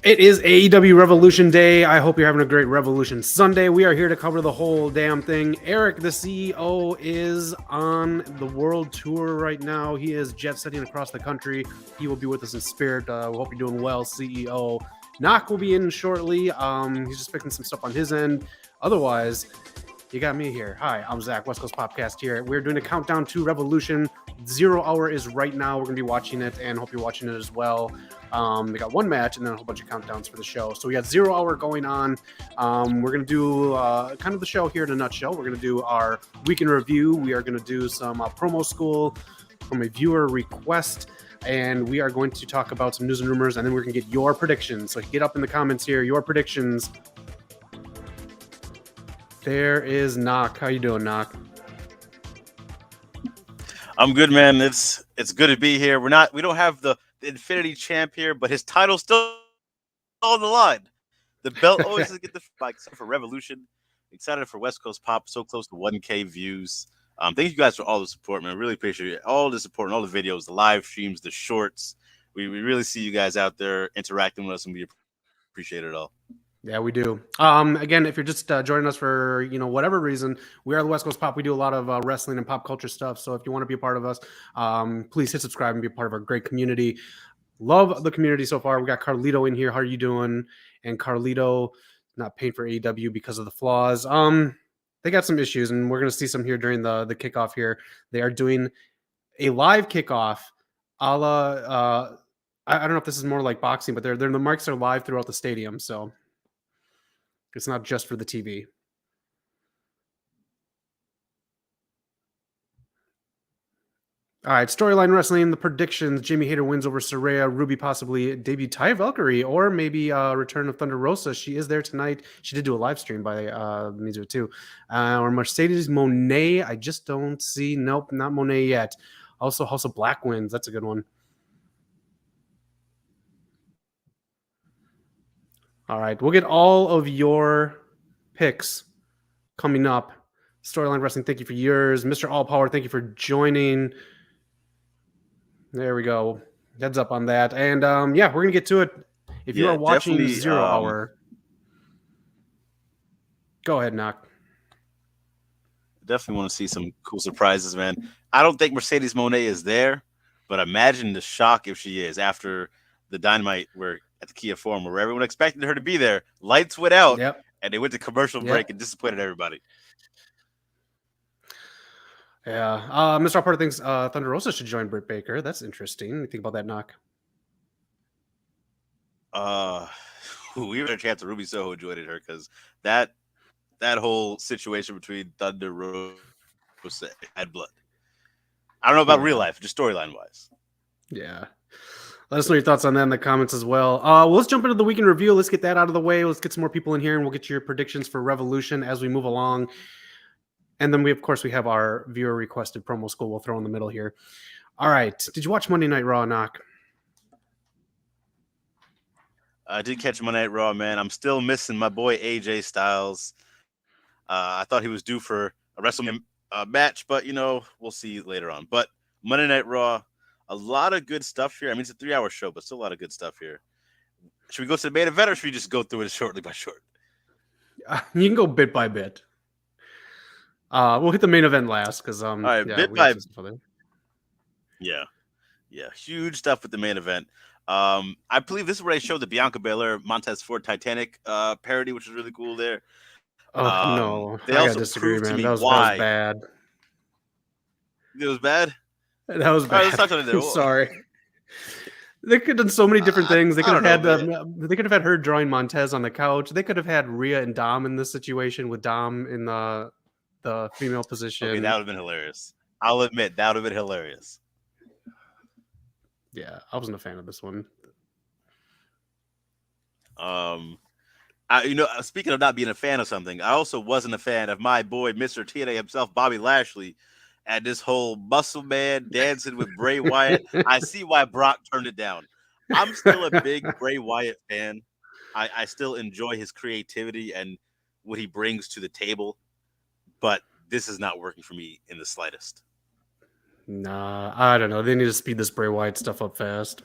It is AEW Revolution Day. I hope you're having a great Revolution Sunday. We are here to cover the whole damn thing. Eric, the CEO, is on the world tour right now. He is jet setting across the country. He will be with us in spirit. We hope you're doing well, CEO. Knock will be in shortly. He's just picking some stuff on his end. Otherwise, you got me here. Hi, I'm Zach, West Coast POPCast here. We're doing a countdown to Revolution. 0 hour is right now. We're going to be watching it and hope you're watching it as well. We got one match and then a whole bunch of countdowns for the show. So we got 0 hour going on. We're going to do kind of the show here in a nutshell. We're going to do our week in review. We are going to do some promo school from a viewer request. And we are going to talk about some news and rumors. And then we're going to get your predictions. So get up in the comments here. Your predictions. There is Knock. How you doing, Knock? I'm good, man. It's good to be here. We don't have the Infinity Champ here, but his title's still on the line. The belt always doesn't get the fight except for Revolution. Excited for West Coast Pop, so close to 1K views. Thank you guys for all the support, man. Really appreciate it. All the support and all the videos, the live streams, the shorts. We really see you guys out there interacting with us, and we appreciate it all. Yeah, we do. Again, if you're just joining us for, whatever reason, we are the West Coast Pop. We do a lot of wrestling and pop culture stuff. So if you want to be a part of us, please hit subscribe and be a part of our great community. Love the community so far. We got Carlito in here. How are you doing? And Carlito not paying for AEW because of the flaws. They got some issues, and we're going to see some here during the kickoff here. They are doing a live kickoff a la, I don't know if this is more like boxing, but the mics are live throughout the stadium. So it's not just for the TV. All right, Storyline Wrestling, the predictions. Jamie Hayter wins over Saraya. Ruby possibly debut Taya Valkyrie, or maybe return of Thunder Rosa. She is there tonight. She did do a live stream by means of it too. Or Mercedes Monet. I just don't see. Nope, not Monet yet. Also, House of Black wins. That's a good one. All right, we'll get all of your picks coming up. Storyline Wrestling, thank you for yours. Mr. All Power, thank you for joining. There we go. Heads up on that. And we're going to get to it. If you are watching 0 hour, go ahead, Knock. Definitely want to see some cool surprises, man. I don't think Mercedes Monet is there, but imagine the shock if she is after the Dynamite where at the Kia Forum where everyone expected her to be there. Lights went out, and they went to commercial break and disappointed everybody. Yeah. Mr. Alporter thinks Thunder Rosa should join Britt Baker. That's interesting. What do you think about that, Knock? We had a chance of Ruby Soho joining her because that whole situation between Thunder Rosa had blood. I don't know about real life, just storyline wise. Yeah. Let us know your thoughts on that in the comments as well. Let's jump into the weekend review. Let's get that out of the way. Let's get some more people in here, and we'll get your predictions for Revolution as we move along. And then we have our viewer requested promo school we'll throw in the middle here. All right. Did you watch Monday Night Raw, Knock? I did catch Monday Night Raw, man. I'm still missing my boy AJ Styles. I thought he was due for a WrestleMania match, but we'll see later on. But Monday Night Raw, a lot of good stuff here. I mean, it's a 3-hour show, but still a lot of good stuff here. Should we go to the main event, or should we just go through it shortly by short? You can go bit by bit. We'll hit the main event last because all right, bit by huge stuff with the main event. I believe this is where they showed the Bianca Belair Montez Ford Titanic parody, which is really cool there. No, they also disagree, man. That was bad. It was bad. That was bad. Right, let's talk about it. I'm sorry. They could have done so many different things. They could have had they could have had her drawing Montez on the couch. They could have had Rhea and Dom in this situation with Dom in the female position. Okay, that would have been hilarious. I'll admit that would have been hilarious. Yeah, I wasn't a fan of this one. Speaking of not being a fan of something, I also wasn't a fan of my boy, Mr. TNA himself, Bobby Lashley, and this whole muscle man dancing with Bray Wyatt. I see why Brock turned it down. I'm still a big Bray Wyatt fan. I still enjoy his creativity and what he brings to the table, but this is not working for me in the slightest. Nah, I don't know. They need to speed this Bray Wyatt stuff up fast.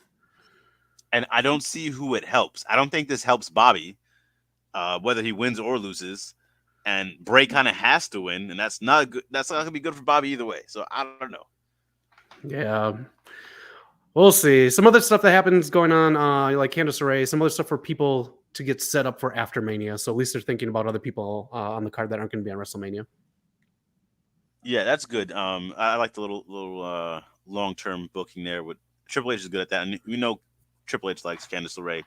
and I don't see who it helps. I don't think this helps Bobby, whether he wins or loses. And Bray kind of has to win, and that's not good. That's not gonna be good for Bobby either way. So I don't know. Yeah. We'll see. Some other stuff that happens going on, like Candice LeRae, some other stuff for people to get set up for after Mania. So at least they're thinking about other people on the card that aren't going to be on WrestleMania. Yeah, that's good. I like the little long term booking there. With Triple H is good at that, and we know Triple H likes Candice LeRae.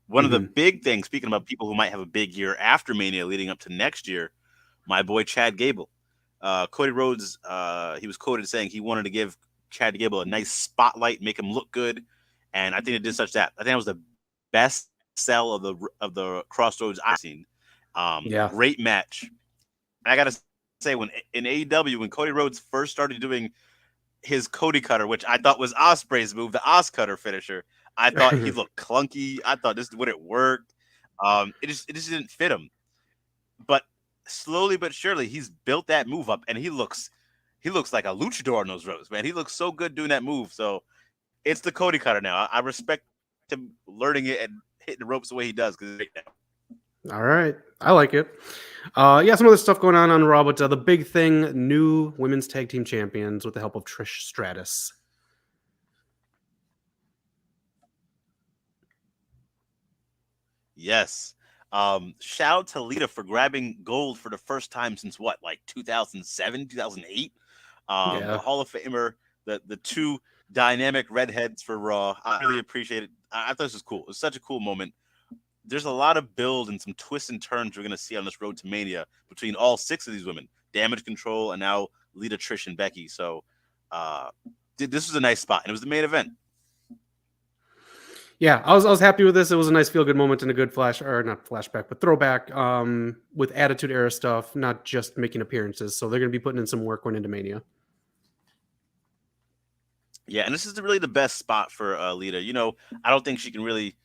One of the big things, speaking about people who might have a big year after Mania, leading up to next year, my boy Chad Gable, Cody Rhodes. He was quoted saying he wanted to give Chad Gable a nice spotlight, make him look good, and I think it did such that. I think it was the best sell of the Crossroads I've seen. Great match. And I gotta say, when in AEW, when Cody Rhodes first started doing his Cody Cutter, which I thought was Ospreay's move, the Os Cutter finisher, I thought he looked clunky. I thought this wouldn't work. It just didn't fit him. But slowly but surely, he's built that move up, and he looks like a luchador on those ropes, man. He looks so good doing that move. So it's the Cody Cutter now. I respect him learning it and hitting the ropes the way he does. All right. I like it. Some other stuff going on Raw, but the big thing, new women's tag team champions with the help of Trish Stratus. Yes. Shout out to Lita for grabbing gold for the first time since what, like 2007, 2008? The Hall of Famer, the two dynamic redheads for Raw. I really appreciate it. I thought this was cool. It was such a cool moment. There's a lot of build and some twists and turns we're going to see on this road to Mania between all six of these women. Damage Control and now Lita, Trish, and Becky. So this was a nice spot, and it was the main event. Yeah, I was happy with this. It was a nice feel-good moment and a good throwback, with Attitude Era stuff, not just making appearances. So they're going to be putting in some work going into Mania. Yeah, and this is really the best spot for Lita. You know, I don't think she can really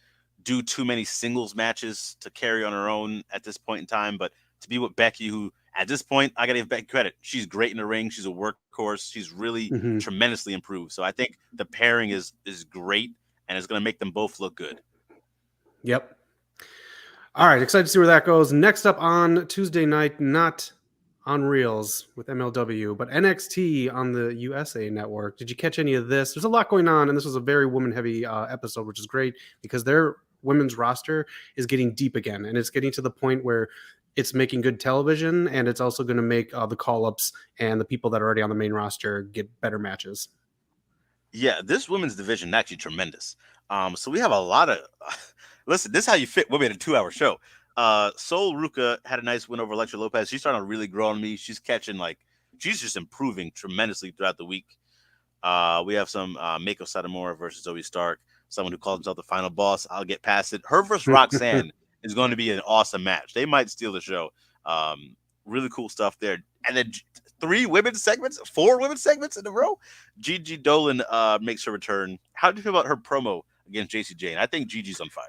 do too many singles matches to carry on her own at this point in time, but to be with Becky, who at this point, I got to give Becky credit. She's great in the ring. She's a workhorse. She's really tremendously improved. So I think the pairing is great, and it's going to make them both look good. Yep. All right, excited to see where that goes. Next up on Tuesday night, not on Reels with MLW, but NXT on the USA Network. Did you catch any of this? There's a lot going on, and this was a very woman-heavy episode, which is great because their women's roster is getting deep again, and it's getting to the point where it's making good television, and it's also going to make the call-ups and the people that are already on the main roster get better matches. Yeah, this women's division is actually tremendous. So we have a lot of listen, this is how you fit women in a 2-hour show. Sol Ruka had a nice win over Elektra Lopez. She's starting to really grow on me. She's she's just improving tremendously throughout the week. We have some Mako Satomura versus Zoe Stark, someone who calls himself the final boss. I'll get past it. Her versus Roxanne is going to be an awesome match. They might steal the show. Really cool stuff there. And then 4 women's segments in a row. Gigi Dolan makes her return. How do you feel about her promo against JC Jane? I think Gigi's on fire.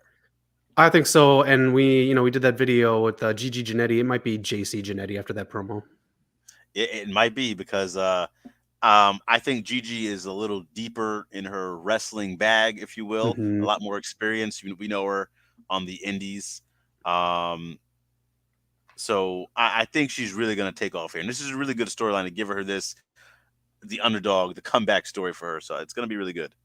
I think so. And we did that video with Gigi Giannetti. It might be JC Giannetti after that promo. It might be because I think Gigi is a little deeper in her wrestling bag, if you will. A lot more experience. We know her on the indies. So I think she's really going to take off here. And this is a really good storyline to give her the underdog, the comeback story for her. So it's going to be really good.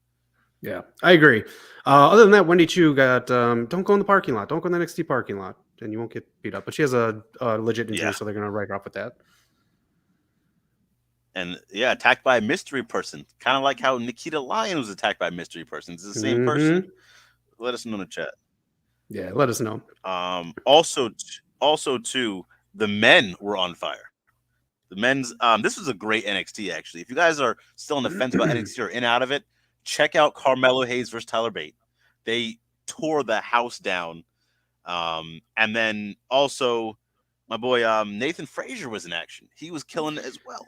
Yeah, I agree. Other than that, Wendy Chu got don't go in the parking lot. Don't go in the NXT parking lot, and you won't get beat up. But she has a legit injury, so they're going to write her off with that. And yeah, attacked by a mystery person. Kind of like how Nikita Lyon was attacked by a mystery person. It's the same person. Let us know in the chat. Yeah, let us know. Also, too, the men were on fire. The men's, this was a great NXT, actually. If you guys are still on the fence about NXT or in out of it, check out Carmelo Hayes versus Tyler Bate. They tore the house down. And then also, my boy Nathan Frazier was in action. He was killing it as well.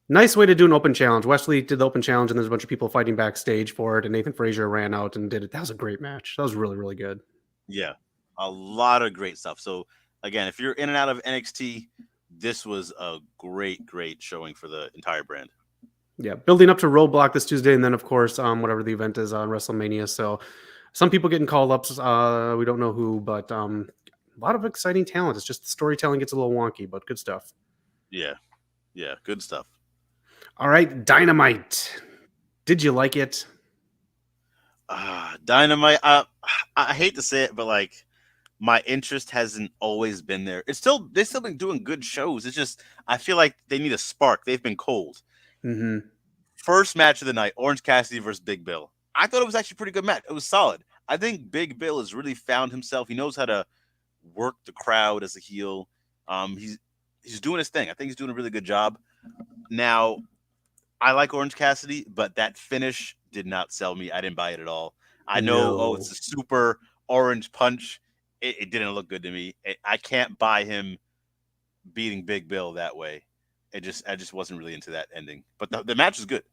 Nice way to do an open challenge. Wesley did the open challenge, and there's a bunch of people fighting backstage for it, and Nathan Frazier ran out and did it. That was a great match. That was really, really good. Yeah, a lot of great stuff. So, again, if you're in and out of NXT, this was a great, great showing for the entire brand. Yeah, building up to Roadblock this Tuesday, and then, of course, whatever the event is on WrestleMania. So Some people getting call ups. We don't know who, but a lot of exciting talent. It's just the storytelling gets a little wonky, but good stuff. Yeah, good stuff. All right, Dynamite. Did you like it? Dynamite. I hate to say it, but like my interest hasn't always been there. They've still been doing good shows. It's just I feel like they need a spark. They've been cold. Mm-hmm. First match of the night, Orange Cassidy versus Big Bill. I thought it was actually a pretty good match. It was solid. I think Big Bill has really found himself. He knows how to work the crowd as a heel. He's doing his thing. I think he's doing a really good job. Now, I like Orange Cassidy, but that finish did not sell me. I didn't buy it at all. I know, it's a super orange punch. It didn't look good to me. I can't buy him beating Big Bill that way. I just wasn't really into that ending. But the match was good.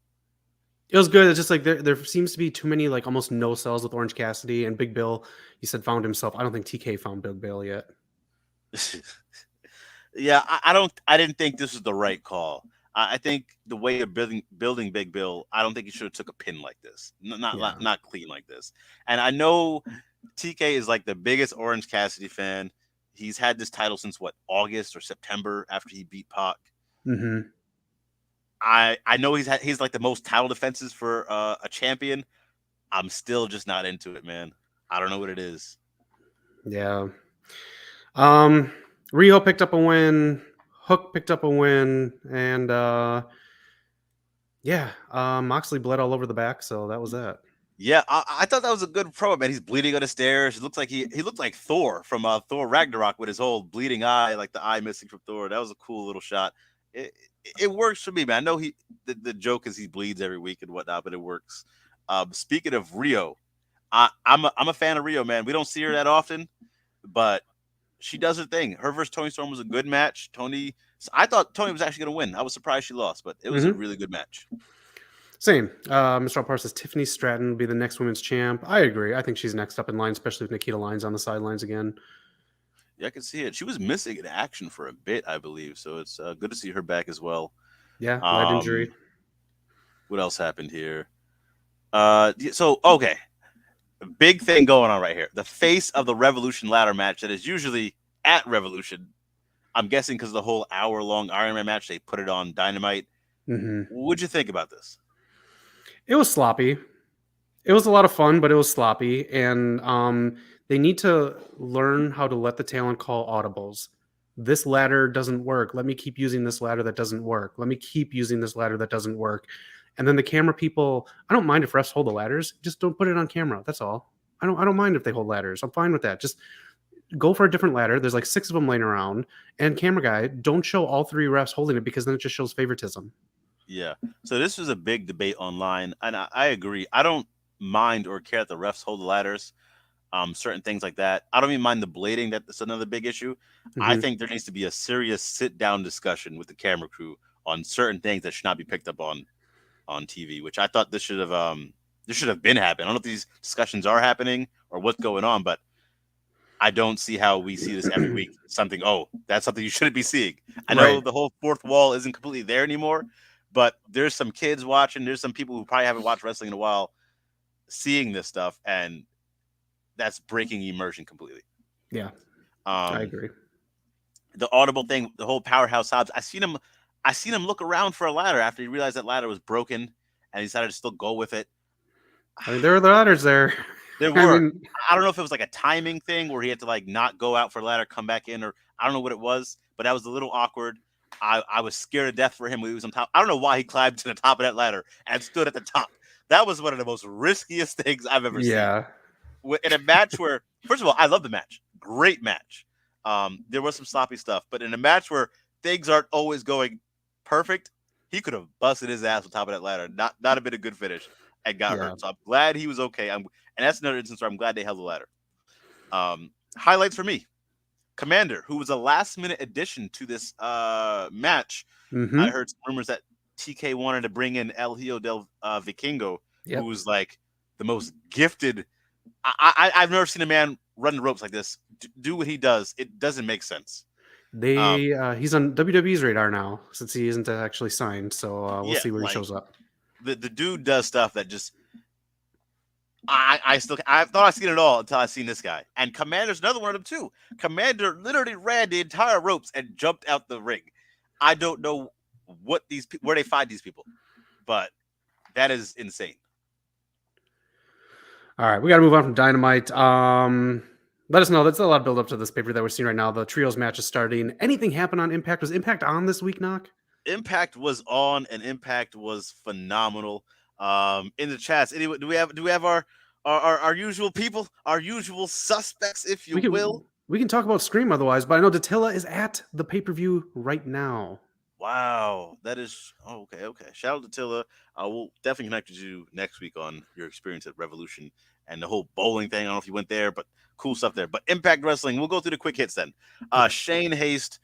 It was good. It's just like there seems to be too many like almost no sells with Orange Cassidy and Big Bill. You said found himself. I don't think TK found Big Bill yet. Yeah, I didn't think this was the right call. I think the way you're building Big Bill, I don't think you should have took a pin like this. Not clean like this. And I know TK is like the biggest Orange Cassidy fan. He's had this title since what, August or September after he beat Pac. Mm-hmm. I know he's like the most title defenses for a champion. I'm still just not into it, man. I don't know what it is. Yeah. Rio picked up a win. Hook picked up a win, and Moxley bled all over the back, so that was that. Yeah, I thought that was a good promo, man. He's bleeding on the stairs. It looks like he looked like Thor from Thor Ragnarok with his whole bleeding eye, like the eye missing from Thor. That was a cool little shot. It works for me, man. I know the joke is he bleeds every week and whatnot, but it works. Speaking of Rio, I'm a fan of Rio, man. We don't see her that often, but she does her thing. Her versus Toni Storm was a good match. I thought Toni was actually going to win. I was surprised she lost, but it was a really good match. Same. Mr. Alpar says Tiffany Stratton will be the next women's champ. I agree. I think she's next up in line, especially with Nikita Lyons on the sidelines again. Yeah, I can see it. She was missing in action for a bit, I believe. So it's good to see her back as well. Yeah, leg injury. What else happened here? Okay. Big thing going on right here. The face of the Revolution ladder match that is usually at Revolution. I'm guessing because of the whole hour-long Iron Man match, they put it on Dynamite. Mm-hmm. What'd you think about this? It was sloppy. It was a lot of fun, but it was sloppy. And they need to learn how to let the talent call audibles. This ladder doesn't work. Let me keep using this ladder that doesn't work. Let me keep using this ladder that doesn't work. And then the camera people, I don't mind if refs hold the ladders. Just don't put it on camera. That's all. I don't mind if they hold ladders. I'm fine with that. Just go for a different ladder. There's like 6 of them laying around. And camera guy, don't show all 3 refs holding it because then it just shows favoritism. Yeah. So this was a big debate online, and I agree. I don't mind or care that the refs hold the ladders, certain things like that. I don't even mind the blading. That's another big issue. Mm-hmm. I think there needs to be a serious sit-down discussion with the camera crew on certain things that should not be picked up on TV, which I thought this should have been happening. I don't know if these discussions are happening or what's going on, but I don't see how we see this every week. That's something you shouldn't be seeing. I know the whole fourth wall isn't completely there anymore, but there's some kids watching. There's some people who probably haven't watched wrestling in a while seeing this stuff, and that's breaking immersion completely. Yeah, I agree. The audible thing, the whole powerhouse Hobbs. I seen him look around for a ladder after he realized that ladder was broken, and he decided to still go with it. I mean, there were the ladders there. There were. I don't know if it was like a timing thing where he had to like not go out for a ladder, come back in, or I don't know what it was, but that was a little awkward. I was scared to death for him when he was on top. I don't know why he climbed to the top of that ladder and stood at the top. That was one of the most riskiest things I've ever seen. Yeah. In a match where, first of all, I love the match. Great match. There was some sloppy stuff, but in a match where things aren't always going perfect, he could have busted his ass on top of that ladder. Not have been a good finish and got hurt. So I'm glad he was okay. And that's another instance where I'm glad they held the ladder. Highlights for me. Commander, who was a last-minute addition to this match. Mm-hmm. I heard some rumors that TK wanted to bring in El Hijo del Vikingo, who was like the most gifted. I've never seen a man run the ropes like this. Do what he does. It doesn't make sense. He's on WWE's radar now since he isn't actually signed. So we'll see where he shows up. The dude does stuff that just I thought I seen it all until I seen this guy. And Commander's another one of them too. Commander literally ran the entire ropes and jumped out the ring. I don't know where they find these people, but that is insane. All right, we got to move on from Dynamite. Let us know. That's a lot of build up to this paper that we're seeing right now. The trios match is starting. Anything happen on Impact? Was Impact on this week, Knock? Impact was on, and Impact was phenomenal. In the chats, anyway, do we have our usual people, our usual suspects, if you will? We can talk about Scream otherwise, but I know Datilla is at the pay per view right now. Wow, that is okay. Okay, shout out to Tilla. We'll definitely connect with you next week on your experience at Revolution and the whole bowling thing. I don't know if you went there, but cool stuff there. But Impact Wrestling, we'll go through the quick hits then. Shane Haste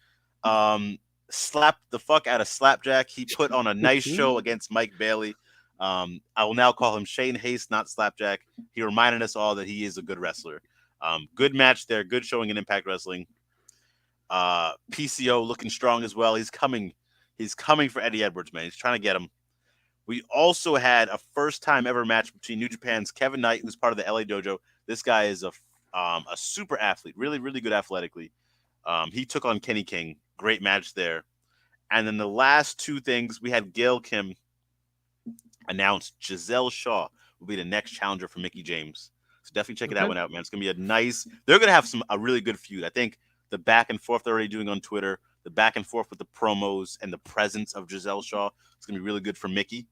slapped the fuck out of Slapjack. He put on a nice show against Mike Bailey. I will now call him Shane Haste, not Slapjack. He reminded us all that he is a good wrestler. Good match there. Good showing in Impact Wrestling. PCO looking strong as well. He's coming for Eddie Edwards, man. He's trying to get him. We also had a first time ever match between New Japan's Kevin Knight, who's part of the LA Dojo. This guy is a super athlete, really, really good athletically. He took on Kenny King. Great match there. And then the last two things, we had Gail Kim announce Giselle Shaw will be the next challenger for Mickie James. So definitely check that one out, man. It's going to be they're going to have a really good feud. I think the back and forth they're already doing on Twitter, the back and forth with the promos and the presence of Giselle Shaw, it's going to be really good for Mickie.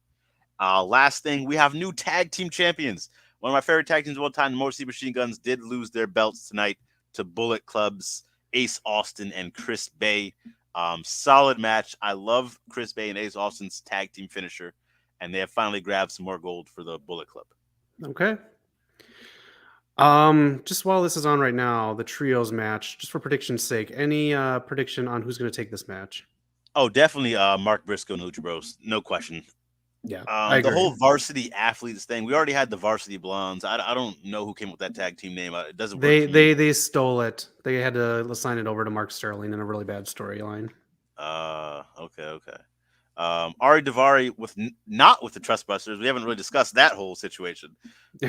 Last thing, we have new tag team champions. One of my favorite tag teams of all time, the Motor City Machine Guns, did lose their belts tonight to Bullet Club's Ace Austin and Chris Bay. Solid match. I love Chris Bay and Ace Austin's tag team finisher, and they have finally grabbed some more gold for the Bullet Club. Okay. Just while this is on right now, the trios match, just for prediction's sake, any prediction on who's going to take this match? Oh, definitely Mark Briscoe and Lucha Bros. No question. Yeah, the whole varsity athletes thing. We already had the varsity blondes. I don't know who came up with that tag team name. It doesn't. They stole it. They had to assign it over to Mark Sterling in a really bad storyline. Okay. Ari Daivari not with the Trustbusters. We haven't really discussed that whole situation,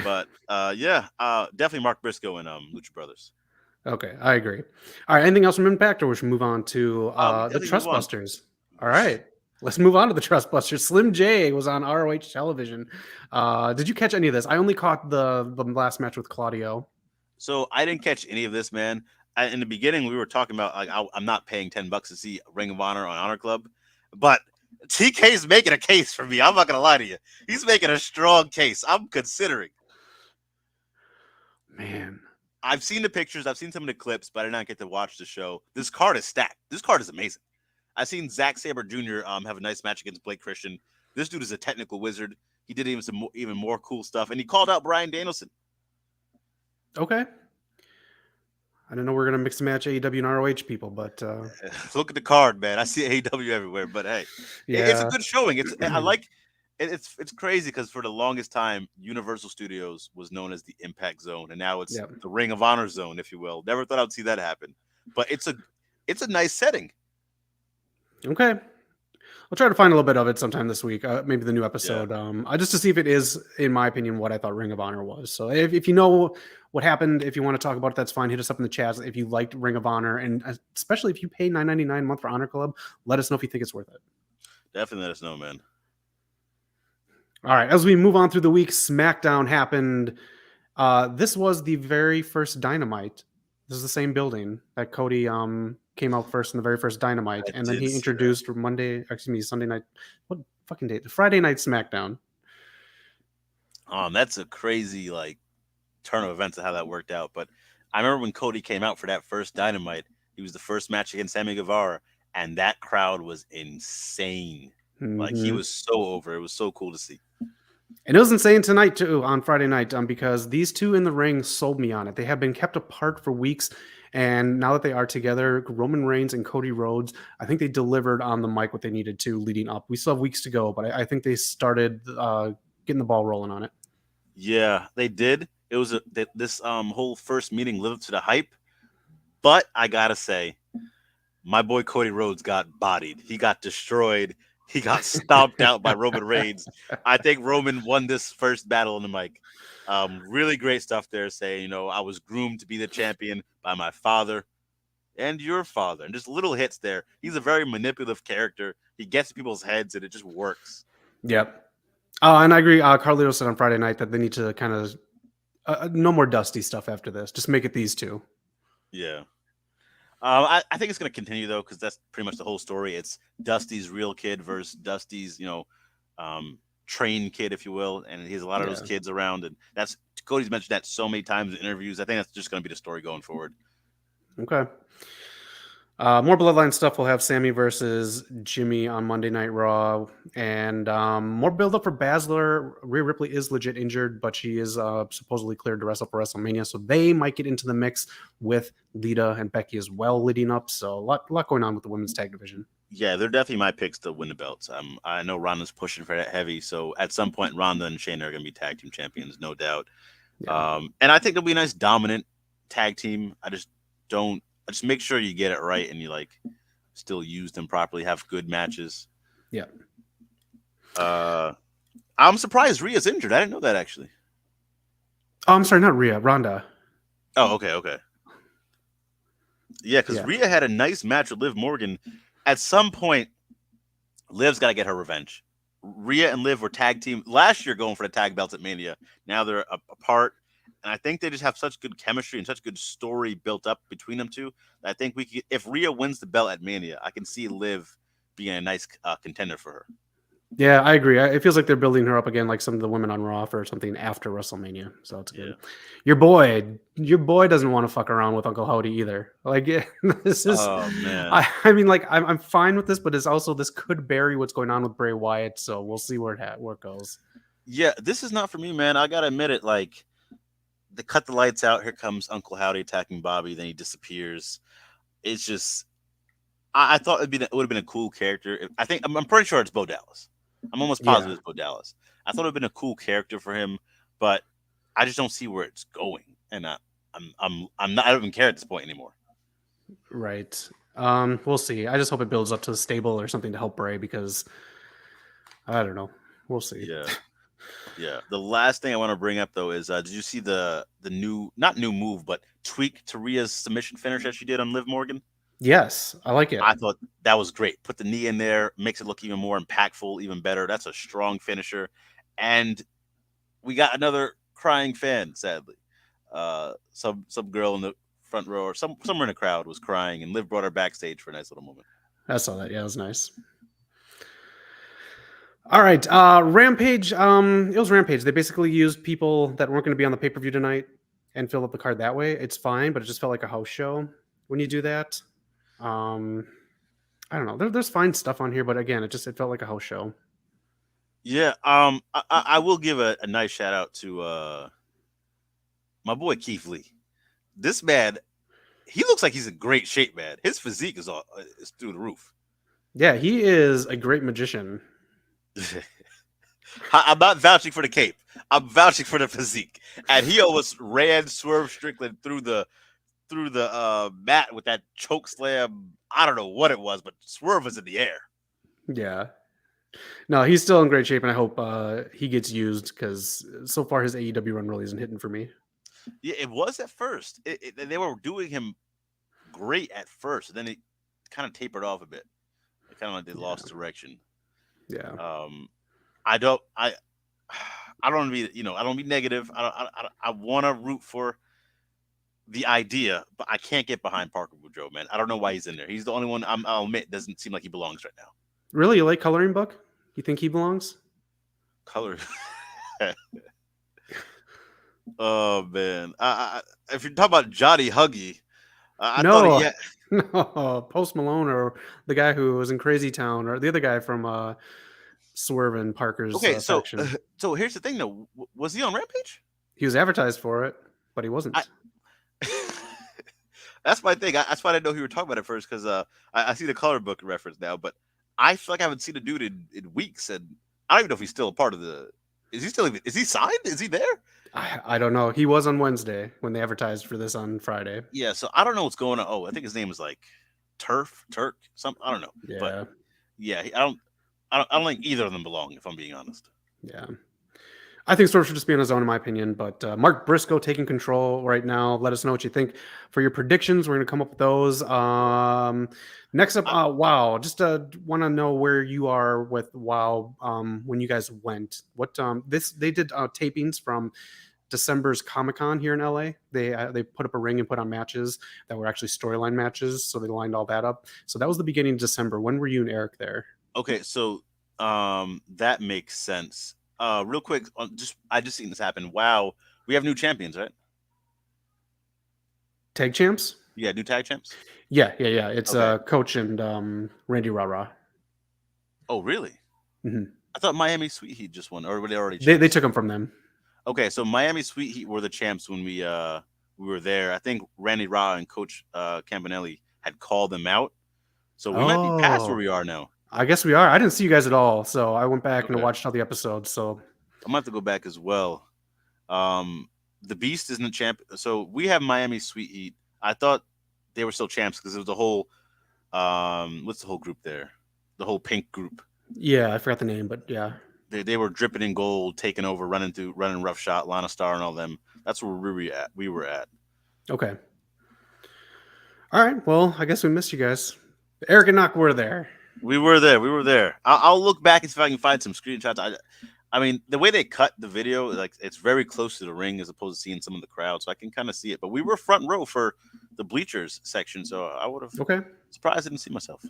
but definitely Mark Briscoe and Lucha Brothers. Okay, I agree. All right, anything else from Impact, or we should move on to the Trustbusters? All right. Let's move on to the Trustbusters. Slim J was on ROH television. Did you catch any of this? I only caught the last match with Claudio. So I didn't catch any of this, man. In the beginning, we were talking about like I'm not paying $10 to see Ring of Honor on Honor Club, but TK's making a case for me. I'm not gonna lie to you. He's making a strong case. I'm considering. Man, I've seen the pictures. I've seen some of the clips, but I did not get to watch the show. This card is stacked. This card is amazing. I've seen Zack Sabre Jr. Have a nice match against Blake Christian. This dude is a technical wizard. He did even more cool stuff, and he called out Brian Danielson. Okay. I don't know we're gonna mix and match AEW and ROH people, but look at the card, man. I see AEW everywhere, but hey, it's a good showing. It's crazy because for the longest time, Universal Studios was known as the Impact Zone, and now it's the Ring of Honor Zone, if you will. Never thought I'd see that happen, but it's a nice setting. Okay. I'll try to find a little bit of it sometime this week, maybe the new episode, just to see if it is, in my opinion, what I thought Ring of Honor was. So if you know what happened, if you want to talk about it, that's fine. Hit us up in the chat if you liked Ring of Honor, and especially if you pay $9.99 a month for Honor Club, let us know if you think it's worth it. Definitely let us know, man. All right, as we move on through the week, SmackDown happened. This was the very first Dynamite. This is the same building that Cody came out first in the very first Dynamite, and then he introduced Sunday night. What fucking day? The Friday Night SmackDown. That's a crazy turn of events of how that worked out. But I remember when Cody came out for that first Dynamite, he was the first match against Sammy Guevara, and that crowd was insane. Mm-hmm. Like he was so over. It was so cool to see. And it was insane tonight too, on Friday night, because these two in the ring sold me on it. They have been kept apart for weeks, and now that they are together, Roman Reigns and Cody Rhodes, I think they delivered on the mic what they needed to leading up. We still have weeks to go, but I think they started getting the ball rolling on it. Yeah, they did. It was this whole first meeting lived up to the hype, but I gotta say, my boy Cody Rhodes got bodied. He got destroyed. He got stomped out by Roman Reigns. I think Roman won this first battle on the mic. Really great stuff there, saying, I was groomed to be the champion by my father and your father. And just little hits there. He's a very manipulative character. He gets people's heads and it just works. Yep. And I agree. Carlito said on Friday night that they need to kind of no more Dusty stuff after this. Just make it these two. Yeah. I think it's going to continue, though, because that's pretty much the whole story. It's Dusty's real kid versus Dusty's, trained kid, if you will. And he has a lot of those kids around. And that's Cody's mentioned that so many times in interviews. I think that's just going to be the story going forward. Okay. More Bloodline stuff. We'll have Sammy versus Jimmy on Monday Night Raw, and more build up for Baszler. Rhea Ripley is legit injured, but she is supposedly cleared to wrestle for WrestleMania, so they might get into the mix with Lita and Becky as well leading up. So a lot going on with the women's tag division. Yeah, they're definitely my picks to win the belts. I know Ronda's pushing for that heavy, so at some point Ronda and Shayna are going to be tag team champions, no doubt. Yeah. And I think they'll be a nice dominant tag team. I just make sure you get it right and you still use them properly, have good matches. Yeah. I'm surprised Rhea's injured. I didn't know that actually. Oh, I'm sorry, not Rhea, Ronda. Oh, okay. Yeah, because Rhea had a nice match with Liv Morgan. At some point, Liv's got to get her revenge. Rhea and Liv were tag team last year going for the tag belts at Mania. Now they're apart. And I think they just have such good chemistry and such good story built up between them two. I think we could, if Rhea wins the belt at Mania, I can see Liv being a nice contender for her. Yeah, I agree. It feels like they're building her up again, like some of the women on Raw or something after WrestleMania. So it's good. Your boy doesn't want to fuck around with Uncle Howdy either. This is. Oh man. I'm fine with this, but it's also this could bury what's going on with Bray Wyatt. So we'll see where it goes. Yeah, this is not for me, man. I gotta admit it. They cut the lights out. Here comes Uncle Howdy attacking Bobby. Then he disappears. It's just, I thought it would have been a cool character. I'm pretty sure it's Bo Dallas. I'm almost positive it's Bo Dallas. I thought it would have been a cool character for him, but I just don't see where it's going. And I don't even care at this point anymore. Right. We'll see. I just hope it builds up to a stable or something to help Bray because I don't know. We'll see. Yeah. Yeah. The last thing I want to bring up though is did you see the new, not new move, but tweak to Rhea's submission finish that she did on Liv Morgan? Yes, I like it. I thought that was great. Put the knee in there, makes it look even more impactful, even better. That's a strong finisher. And we got another crying fan, sadly. Some girl in the front row or somewhere in the crowd was crying, and Liv brought her backstage for a nice little moment. I saw that. Yeah, it was nice. All right, Rampage. It was Rampage. They basically used people that weren't going to be on the pay-per-view tonight and filled up the card that way. It's fine, but it just felt like a house show when you do that. I don't know. There's fine stuff on here, but again, it felt like a house show. Yeah. I will give a nice shout out to my boy Keithley. This man, he looks like he's in great shape, man. His physique is through the roof. Yeah, he is a great magician. I'm not vouching for the cape. I'm vouching for the physique. And he almost ran Swerve Strickland through the mat with that choke slam. I don't know what it was, but Swerve was in the air. Yeah. No, he's still in great shape, and I hope he gets used because so far his AEW run really isn't hitting for me. Yeah, it was at first. They were doing him great at first, and then it kind of tapered off a bit. It kind of like they lost direction. Yeah. I don't want to be, I don't be negative. I want to root for the idea, but I can't get behind Parker Boudreaux, man. I don't know why he's in there. He's the only one I'll admit doesn't seem like he belongs right now. Really? You like Coloring Book? You think he belongs? Color. Oh man. If you're talking about Johnny Huggy, No, Post Malone or the guy who was in Crazy Town or the other guy from Swerve and Parker's section. So here's the thing though. Was he on Rampage? He was advertised for it, but he wasn't. That's my thing. That's why I didn't know who you were talking about at first because I see the color book reference now, but I feel like I haven't seen a dude in weeks, and I don't even know if he's still a part of the. Is he signed? Is he there? I don't know. He was on Wednesday when they advertised for this on Friday. Yeah, so I don't know what's going on. Oh, I think his name is like Turk, something. I don't know. Yeah. But yeah, I don't. I don't think either of them belong, if I'm being honest. Yeah. I think Storm should just be on his own, in my opinion. But Mark Briscoe taking control right now. Let us know what you think for your predictions. We're going to come up with those. Next up, WoW. Just want to know where you are with WoW when you guys went. What they did tapings from December's Comic-Con here in LA. They put up a ring and put on matches that were actually storyline matches. So they lined all that up. So that was the beginning of December. When were you and Eric there? Okay, so that makes sense. Real quick, I just seen this happen. Wow, we have new champions, right? Tag champs? Yeah, new tag champs. Yeah. It's Coach and Randy Rara. Oh, really? Mm-hmm. I thought Miami Sweet Heat just won, or were they already? They took them from them. Okay, so Miami Sweet Heat were the champs when we were there. I think Randy Rara and Coach Campanelli had called them out, so we might be past where we are now. I guess we are. I didn't see you guys at all, so I went back and watched all the episodes. So I'm gonna have to go back as well. The Beast isn't a champ, so we have Miami Sweet Heat. I thought they were still champs because it was the whole what's the whole group there? The whole pink group. Yeah, I forgot the name, but yeah. They were dripping in gold, taking over, running roughshot, Lana Star and all them. That's where we were at. Okay. All right. Well, I guess we missed you guys. Eric and Knock were there. We were there. I'll look back and see if I can find some screenshots. I mean, the way they cut the video, like it's very close to the ring as opposed to seeing some of the crowd, so I can kind of see it. But we were front row for the bleachers section, so I would have surprised I didn't see myself.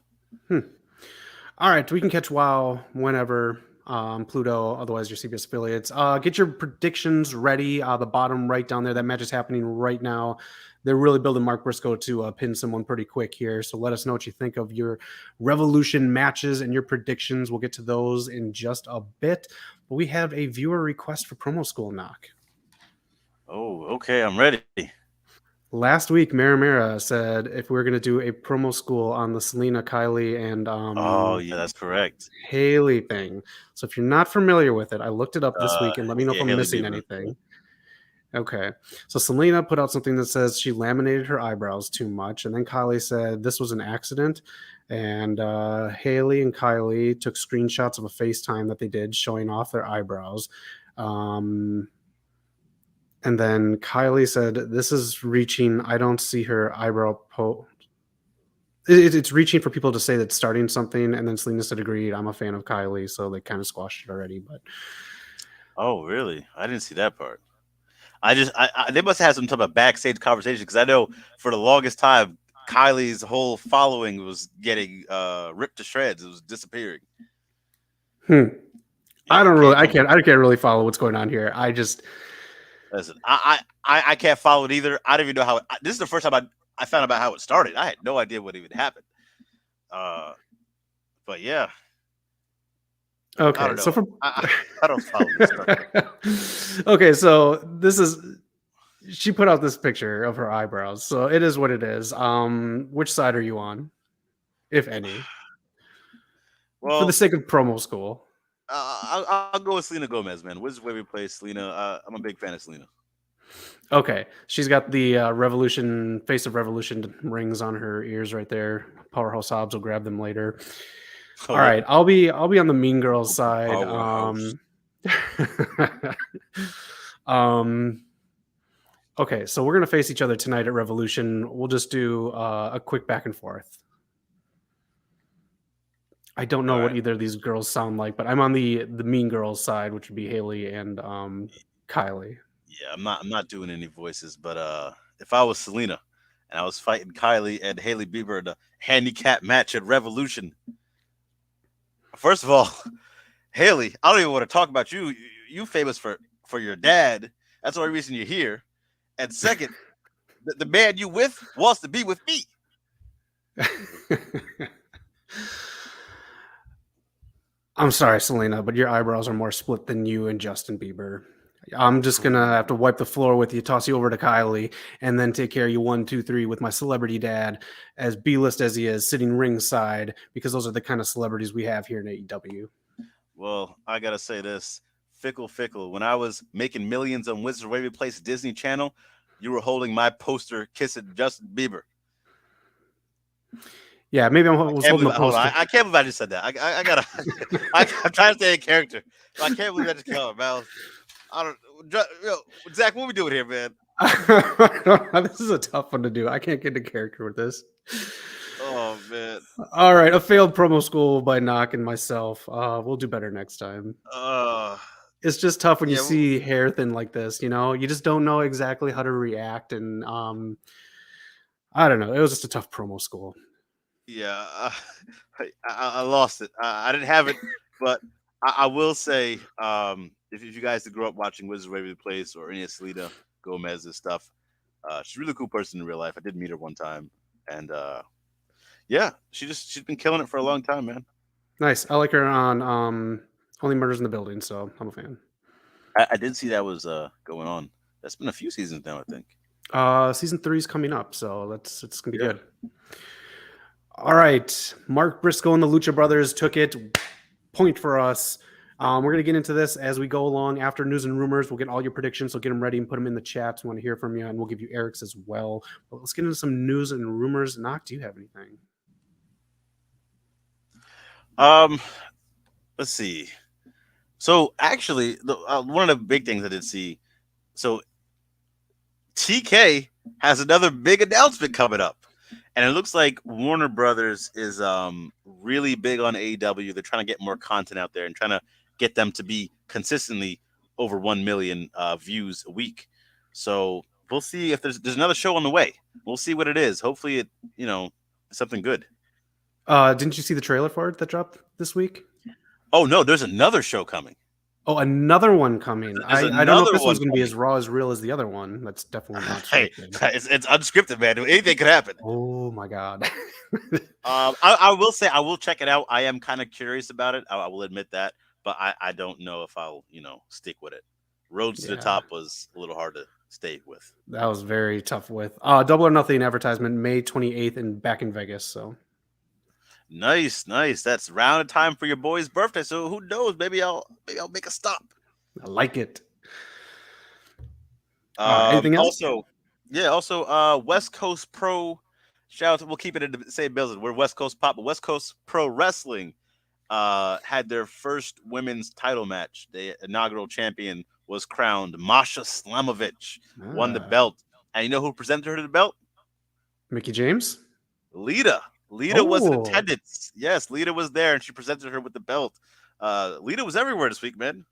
All right, we can catch WoW whenever. Pluto, otherwise your CBS affiliates. Get your predictions ready. The bottom right down there, that match is happening right now. They're really building Mark Briscoe to pin someone pretty quick here. So let us know what you think of your Revolution matches and your predictions. We'll get to those in just a bit. But we have a viewer request for promo school, Knock. Oh, okay, I'm ready. Last week, Mara said if we were going to do a promo school on the Selena, Kylie, and oh yeah, that's correct, Haley thing. So if you're not familiar with it, I looked it up this week and let me know if I'm missing anything. Okay, so Selena put out something that says she laminated her eyebrows too much, and then Kylie said this was an accident, and Haley and Kylie took screenshots of a FaceTime that they did showing off their eyebrows. And then Kylie said, this is reaching. I don't see her eyebrow it's reaching for people to say that starting something. And then Selena said, agreed. I'm a fan of Kylie. So they kind of squashed it already. But oh, really? I didn't see that part. They must have had some type of backstage conversation because I know for the longest time, Kylie's whole following was getting ripped to shreds. It was disappearing. I can't really follow what's going on here. Listen, I can't follow it either. I don't even know how. This is the first time I found out about how it started. I had no idea what even happened. But yeah. Okay, I don't follow this stuff. Okay, so she put out this picture of her eyebrows. So it is what it is. Which side are you on, if any? Well, for the sake of promo school. I'll go with Selena Gomez, man. Which way we play Selena? I'm a big fan of Selena. Okay, she's got the Revolution Face of Revolution rings on her ears right there. Powerhouse Hobbs will grab them later. All right, I'll be on the Mean Girls side. Okay, so we're gonna face each other tonight at Revolution. We'll just do a quick back and forth. I don't know what either of these girls sound like, but I'm on the Mean Girls side, which would be Haley and Kylie. Yeah, I'm not doing any voices, but if I was Selena and I was fighting Kylie and Haley Bieber in a handicap match at Revolution, first of all, Haley, I don't even want to talk about you. You famous for your dad. That's the only reason you're here. And second, the man you with wants to be with me. I'm sorry, Selena, but your eyebrows are more split than you and Justin Bieber. I'm just going to have to wipe the floor with you, toss you over to Kylie, and then take care of you 1, 2, 3 with my celebrity dad, as B-list as he is, sitting ringside, because those are the kind of celebrities we have here in AEW. Well, I got to say this. Fickle. When I was making millions on Wizard of Waverly Place Disney Channel, you were holding my poster kissing Justin Bieber. Yeah, maybe I was holding the Hold poster. on. I can't believe I just said that. I gotta. I'm trying to stay in character. But I can't believe I just came out of my mouth. I don't. Yo, Zach, what we doing here, man? This is a tough one to do. I can't get into character with this. Oh man. All right, a failed promo school by Knock and myself. We'll do better next time. It's just tough when you Yeah. see hair thin like this. You just don't know exactly how to react, and I don't know. It was just a tough promo school. Yeah. I lost it. I didn't have it, but I will say, if you guys grew up watching Wizards of Waverly Place or any of Selena Gomez's stuff, she's a really cool person in real life. I did meet her one time, and yeah, she's been killing it for a long time, man. Nice. I like her on Only Murders in the Building, so I'm a fan. I did see that was going on. That's been a few seasons now, I think. Season 3 is coming up, so it's gonna be good. All right, Mark Briscoe and the Lucha Brothers took it. Point for us. We're going to get into this as we go along. After news and rumors, we'll get all your predictions, so get them ready and put them in the chat. We want to hear from you, and we'll give you Eric's as well. But let's get into some news and rumors. Knock, do you have anything? Let's see. So actually, one of the big things I did see, so TK has another big announcement coming up. And it looks like Warner Brothers is really big on AEW. They're trying to get more content out there and trying to get them to be consistently over 1 million views a week. So we'll see if there's another show on the way. We'll see what it is. Hopefully it, something good. Didn't you see the trailer for it that dropped this week? Oh, no, there's another show coming. Oh, another one coming. I don't know if this one's going to be as raw as real as the other one. That's definitely not scripted. Hey, it's unscripted, man. Anything could happen. Oh, my God. I will say I will check it out. I am kind of curious about it. I will admit that. But I don't know if I'll, stick with it. Rhodes to the top was a little hard to stay with. That was very tough with. Double or Nothing advertisement, May 28th and back in Vegas, so. Nice. That's round time for your boy's birthday. So who knows? Maybe I'll make a stop. I like it. Anything else? Also, West Coast Pro. Shout out. We'll keep it in the same building. We're West Coast Pop, but West Coast Pro Wrestling had their first women's title match. The inaugural champion was crowned. Masha Slamovich won the belt, and you know who presented her to the belt? Mickie James. Lita was in attendance. Yes, Lita was there, and she presented her with the belt. Lita was everywhere this week, man.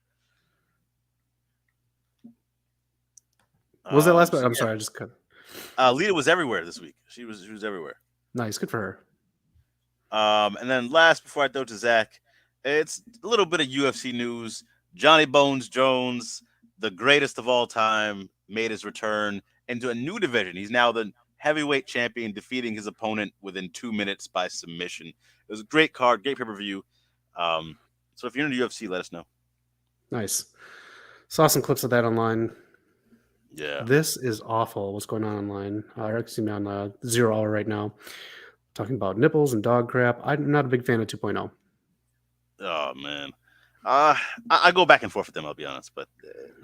What was that last bit? I'm sorry, I just cut. Lita was everywhere this week. She was everywhere. Nice, good for her. And then last, before I throw to Zach, it's a little bit of UFC news. Johnny Bones Jones, the greatest of all time, made his return into a new division. He's now the heavyweight champion, defeating his opponent within 2 minutes by submission. It was a great card, great pay-per-view. So if you're in the UFC, let us know. Nice. Saw some clips of that online. Yeah. This is awful. What's going on online? I see me on 0 Hour right now, talking about nipples and dog crap. I'm not a big fan of 2.0. Oh, man. I go back and forth with them, I'll be honest, but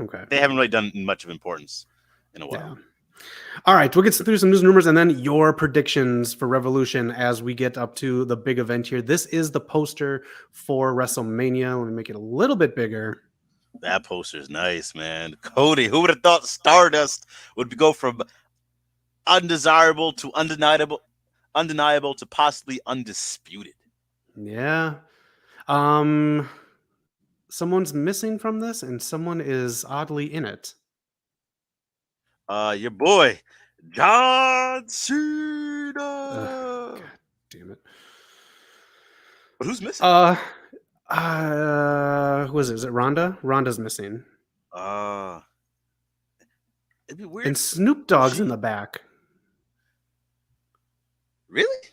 okay, they haven't really done much of importance in a while. Yeah. All right, we'll get through some news and rumors and then your predictions for Revolution as we get up to the big event here. This is the poster for WrestleMania. Let me make it a little bit bigger. That poster is nice, man. Cody, who would have thought Stardust would go from undesirable to undeniable to possibly undisputed? Yeah. Someone's missing from this and someone is oddly in it. Your boy, John Cena. God damn it. But who's missing? Who is it? Is it Rhonda? Rhonda's missing. It'd be weird. And Snoop Dogg's in the back. Really?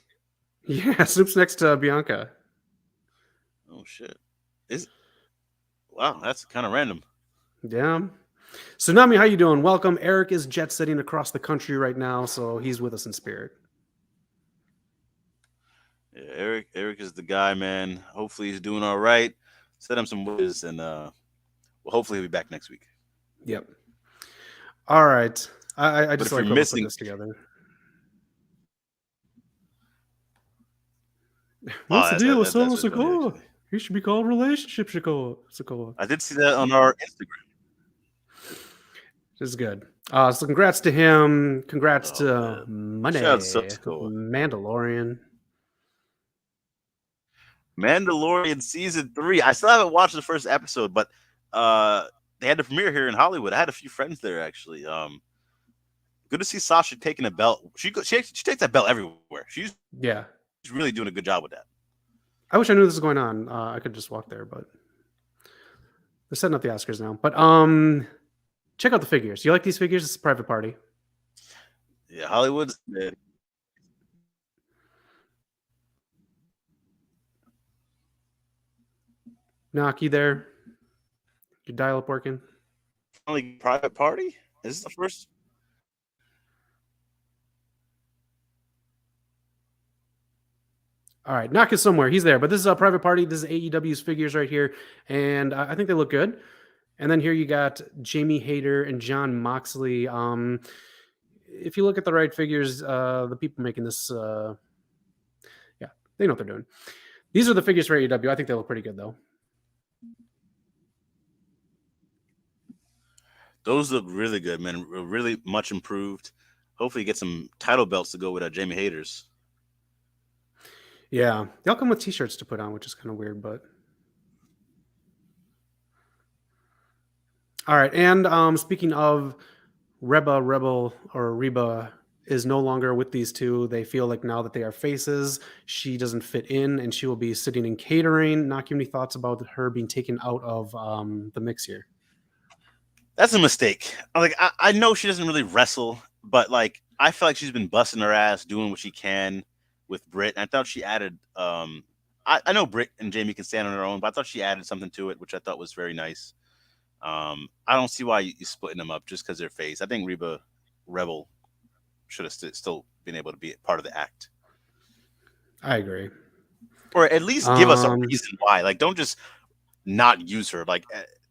Yeah, Snoop's next to Bianca. Oh shit. Wow, that's kind of random. Yeah. Tsunami, how you doing? Welcome. Eric is jet setting across the country right now, so he's with us in spirit. Yeah, Eric is the guy, man. Hopefully he's doing all right. Send him some wishes, and hopefully he'll be back next week. Yep. All right. I just like to put this together. What's the deal with Solo That's really funny, Sikoa? actually. He should be called Relationship Sikoa. I did see that on our Instagram. This is good. So congrats to him. Congrats to man. Money. Shout out to Sikoa. Mandalorian season 3. I still haven't watched the first episode, but they had the premiere here in Hollywood. I had a few friends there actually. Good to see Sasha taking a belt. She takes that belt everywhere. She's really doing a good job with that. I wish I knew this was going on. I could just walk there, but they're setting up the Oscars now. But check out the figures. You like these figures? It's a private party. Yeah, Hollywood's. Knock, you there? Your dial-up working? Only private party? Is this the first? All right, Knock is somewhere. He's there, but this is a private party. This is AEW's figures right here, and I think they look good. And then here you got Jamie Hayter and John Moxley. If you look at the right figures, the people making this, they know what they're doing. These are the figures for AEW. I think they look pretty good, though. Those look really good, man. Really much improved. Hopefully, you get some title belts to go with Jamie Hayter's. Yeah, they'll come with T-shirts to put on, which is kind of weird, but all right. And speaking of Reba Rebel or Reba is no longer with these two. They feel like now that they are faces, she doesn't fit in, and she will be sitting in catering. Not giving any thoughts about her being taken out of the mix here. That's a mistake. I know she doesn't really wrestle, but like I feel like she's been busting her ass, doing what she can with Britt. And I thought she added. I know Britt and Jamie can stand on their own, but I thought she added something to it, which I thought was very nice. I don't see why you're splitting them up just because they're face. I think Reba Rebel should have still been able to be part of the act. I agree. Or at least give us a reason why. Like, don't just not use her. Like,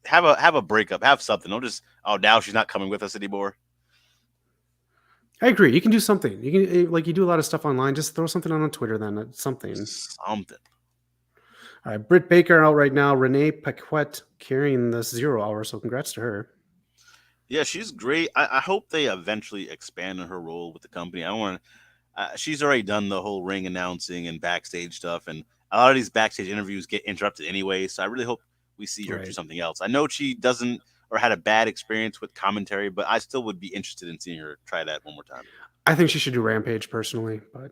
have a breakup, have something. Don't just now she's not coming with us anymore. I agree. You can do something. You can you do a lot of stuff online. Just throw something on Twitter then. Something. All right, Britt Baker out right now. Renee Paquette carrying this 0 hour. So congrats to her. Yeah, she's great. I hope they eventually expand on her role with the company. I don't want to. She's already done the whole ring announcing and backstage stuff, and a lot of these backstage interviews get interrupted anyway. So I really hope we see her do something else. I know she doesn't or had a bad experience with commentary, but I still would be interested in seeing her try that one more time. I think she should do Rampage personally, but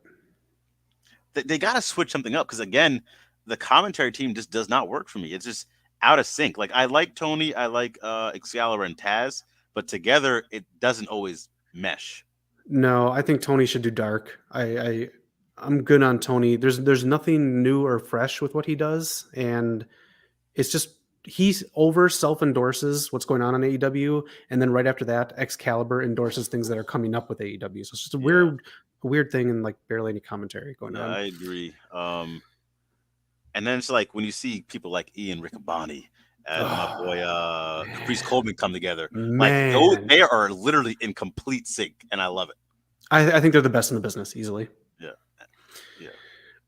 they got to switch something up because again, the commentary team just does not work for me. It's just out of sync. Like I like Tony, I like Excalibur and Taz, but together it doesn't always mesh. No, I think Tony should do dark. I'm good on Tony. There's nothing new or fresh with what he does, and it's just he's self-endorses what's going on AEW, and then right after that, Excalibur endorses things that are coming up with AEW. So it's just a weird thing, and like barely any commentary going on. I agree. And then it's like when you see people like Ian Riccaboni and my boy Caprice Coleman come together, like they are literally in complete sync, and I love it. I think they're the best in the business, easily. Yeah.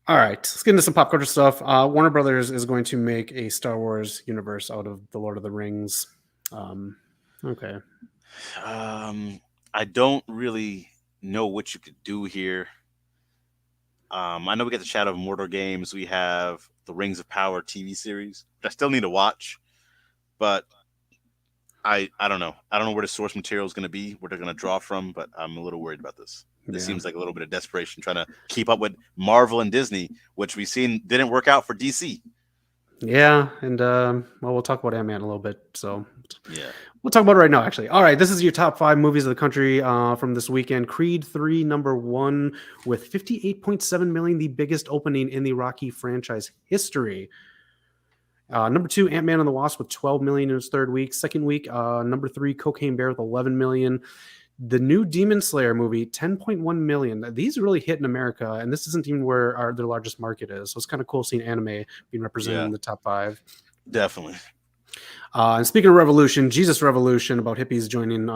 All right, let's get into some pop culture stuff. Warner Brothers is going to make a Star Wars universe out of the Lord of the Rings. Okay. I don't really know what you could do here. I know we get the Shadow of Mordor games. We have the Rings of Power TV series, which I still need to watch. But I don't know. I don't know where the source material is going to be, where they're going to draw from, but I'm a little worried about this. This seems like a little bit of desperation trying to keep up with Marvel and Disney, which we've seen didn't work out for DC. Yeah, and we'll talk about Ant-Man a little bit. So we'll talk about it right now, actually. All right, this is your top 5 movies of the country from this weekend. Creed 3, number 1, with $58.7 million, the biggest opening in the Rocky franchise history. Number 2, Ant-Man and the Wasp with $12 million in its third week. Second week, number 3, Cocaine Bear with $11 million. The new Demon Slayer movie, $10.1 million. These really hit in America, and this isn't even where their largest market is. So it's kind of cool seeing anime being represented in the top 5. Definitely. And speaking of revolution, Jesus Revolution about hippies joining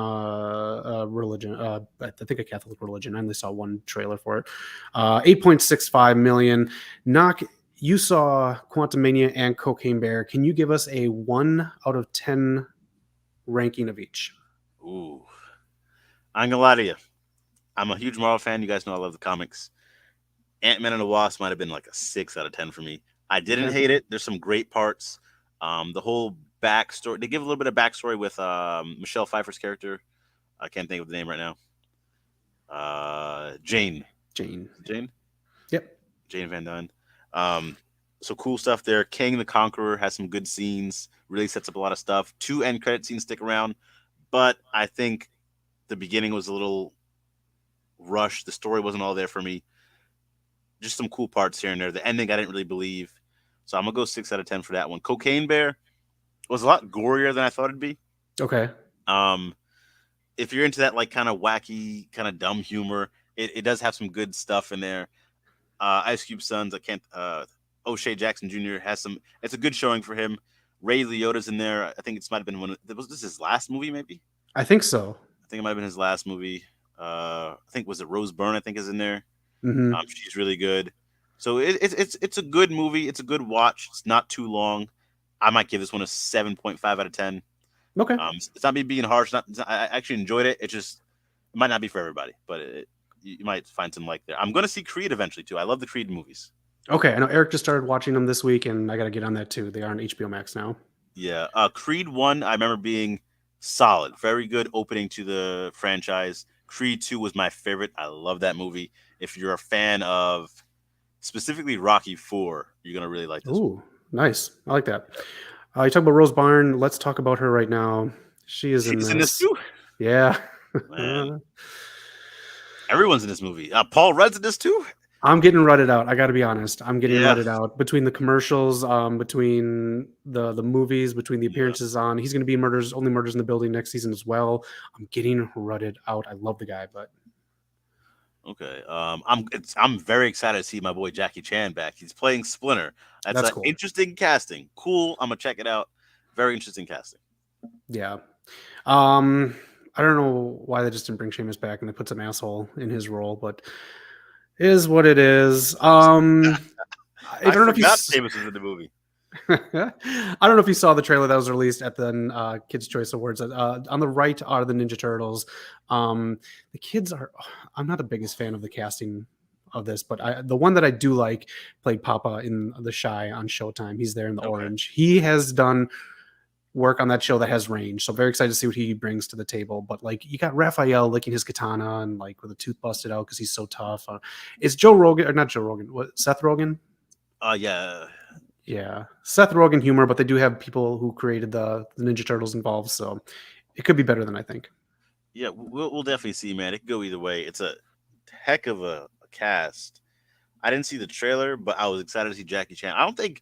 religion. I think a Catholic religion. I only saw one trailer for it. 8.65 million. Knock. You saw Quantum Mania and Cocaine Bear. Can you give us a 1 out of 10 ranking of each? Ooh, I ain't gonna lie to you. I'm a huge Marvel fan. You guys know I love the comics. Ant-Man and the Wasp might have been like a 6 out of 10 for me. I didn't Okay. hate it. There's some great parts. The whole backstory. They give a little bit of backstory with Michelle Pfeiffer's character. I can't think of the name right now. Jane. Jane. Jane. Yep. Jane Van Dyne. So cool stuff there. King the Conqueror has some good scenes. Really sets up a lot of stuff. 2 end credit scenes stick around, but I think the beginning was a little rushed. The story wasn't all there for me. Just some cool parts here and there. The ending I didn't really believe, so I'm gonna go 6 out of 10 for that one. Cocaine Bear was a lot gorier than I thought it'd be. Okay. If you're into that like kind of wacky, kind of dumb humor, it does have some good stuff in there. Ice Cube Sons, I can't. O'Shea Jackson Jr. has some. It's a good showing for him. Ray Liotta's in there. I think it might have been was this his last movie? Maybe. I think so. I think it might have been his last movie. I think was it Rose Byrne. I think is in there. Mm-hmm. She's really good. So it's a good movie. It's a good watch. It's not too long. I might give this one a 7.5 out of 10. Okay. It's not me being harsh. I actually enjoyed it. It might not be for everybody, but you might find some like there. I'm going to see Creed eventually too. I love the Creed movies. Okay. I know Eric just started watching them this week, and I got to get on that too. They are on HBO Max now. Yeah. Creed 1, I remember being solid. Very good opening to the franchise. Creed 2 was my favorite. I love that movie. If you're a fan of specifically Rocky 4, you're going to really like this. Ooh, nice. I like that. You talk about Rose Byrne. Let's talk about her right now. She's in this too? Yeah. Man. Everyone's in this movie. Paul Rudd's in this too? I'm getting rutted out. I got to be honest. I'm getting rutted out between the commercials, between the movies, between the appearances on. He's going to be Only Murders in the Building next season as well. I'm getting rutted out. I love the guy, but okay. I'm very excited to see my boy Jackie Chan back. He's playing Splinter. That's cool. Interesting casting. Cool. I'm gonna check it out. Very interesting casting. Yeah. I don't know why they just didn't bring Sheamus back and they put some asshole in his role, but it is what it is. I don't know if Sheamus was in the movie. I don't know if you saw the trailer that was released at the Kids' Choice Awards. On the right are the Ninja Turtles. The kids are. I'm not the biggest fan of the casting of this, but the one that I do like played Papa in The Shy on Showtime. He's there in the orange. He has done work on that show that has range, so very excited to see what he brings to the table. But like, you got Raphael licking his katana and like with a tooth busted out because he's so tough. It's Joe Rogan or not Joe Rogan? What, Seth Rogen? Yeah, Seth Rogen humor, but they do have people who created the Ninja Turtles involved, so it could be better than I think. Yeah, we'll definitely see, man. It could go either way. It's a heck of a cast. I didn't see the trailer, but I was excited to see Jackie Chan. I don't think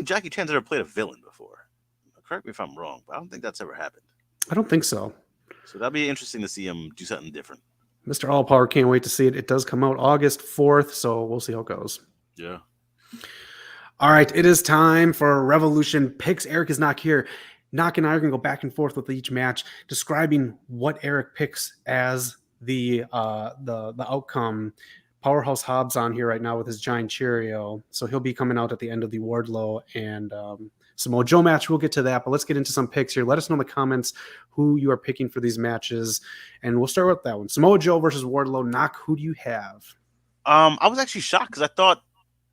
Jackie Chan's ever played a villain before. Correct me if I'm wrong, but I don't think that's ever happened. I don't think so. So that'd be interesting to see him do something different. Mr. All Power can't wait to see it. It does come out August 4th, so we'll see how it goes. Yeah. All right, it is time for Revolution picks. Eric is not here. Knock and I are going to go back and forth with each match, describing what Eric picks as the outcome. Powerhouse Hobbs on here right now with his giant Cheerio, so he'll be coming out at the end of the Wardlow and Samoa Joe match. We'll get to that, but let's get into some picks here. Let us know in the comments who you are picking for these matches, and we'll start with that one. Samoa Joe versus Wardlow. Knock, who do you have? I was actually shocked because I thought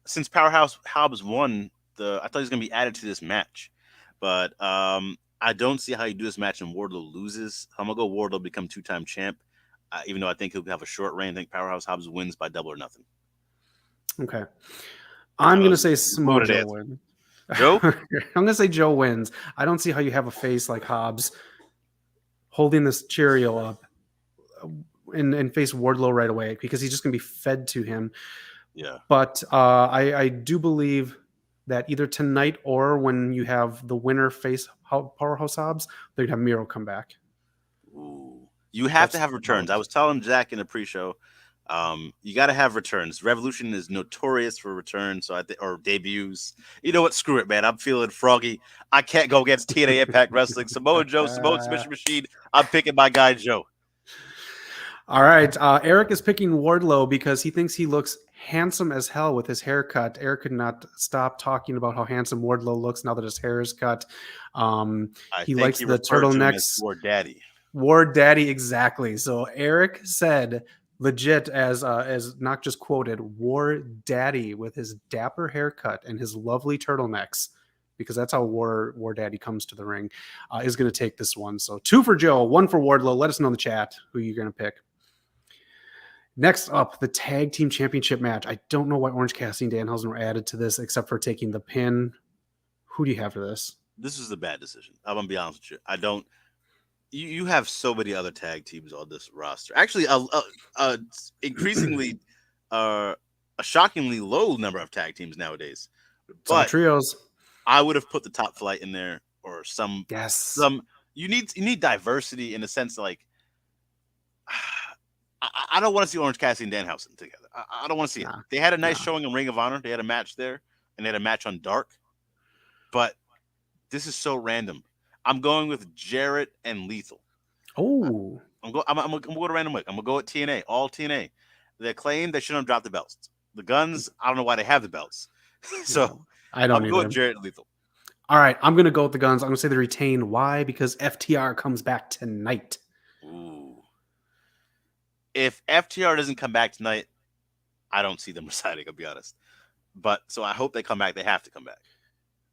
since Powerhouse Hobbs won, I thought he was going to be added to this match, but I don't see how you do this match and Wardlow loses. I'm gonna go Wardlow become 2-time champ, even though I think he'll have a short reign. I think Powerhouse Hobbs wins by double or nothing. Okay, I'm gonna say Samoa Joe wins. Joe? I'm going to say Joe wins. I don't see how you have a face like Hobbs holding this Cheerio up and face Wardlow right away because he's just going to be fed to him. Yeah. But I do believe that either tonight or when you have the winner face Powerhouse Hobbs, they're going to have Miro come back. Ooh. You have to have returns. I was telling Zach in the pre-show, You got to have returns. Revolution is notorious for returns, so or debuts. You know what? Screw it, man. I'm feeling froggy. I can't go against TNA Impact Wrestling. Samoa Joe, Samoa Submission Machine. I'm picking my guy Joe. All right. Eric is picking Wardlow because he thinks he looks handsome as hell with his haircut. Eric could not stop talking about how handsome Wardlow looks now that his hair is cut. I He think likes he the referred to him as turtlenecks. War Daddy. War Daddy, exactly. So Eric said, legit, as not just quoted, War Daddy with his dapper haircut and his lovely turtlenecks, because that's how War Daddy comes to the ring, is going to take this one. So 2 for Joe, 1 for Wardlow. Let us know in the chat who you're going to pick. Next up, the tag team championship match. I don't know why Orange Cassidy and Danhausen were added to this except for taking the pin. Who do you have for this? This is a bad decision. I'm gonna be honest with you. I don't. You have so many other tag teams on this roster. Actually, increasingly, a shockingly low number of tag teams nowadays. It's all But trios. I would have put the Top Flight in there, or some. Yes. You need diversity in the sense like. I don't want to see Orange Cassidy and Danhausen together. I don't want to see it. They had a nice showing in Ring of Honor. They had a match there, and they had a match on Dark. But this is so random. I'm going with Jarrett and Lethal. Oh. I'm going to random week. I'm going to go with TNA, all TNA. They claim they shouldn't have dropped the belts. The Guns, I don't know why they have the belts. So I don't I'm going with Jarrett and Lethal. All right, I'm going to go with the Guns. I'm going to say they retain. Why? Because FTR comes back tonight. Ooh. If FTR doesn't come back tonight, I don't see them resigning, I'll be honest. But so I hope they come back. They have to come back.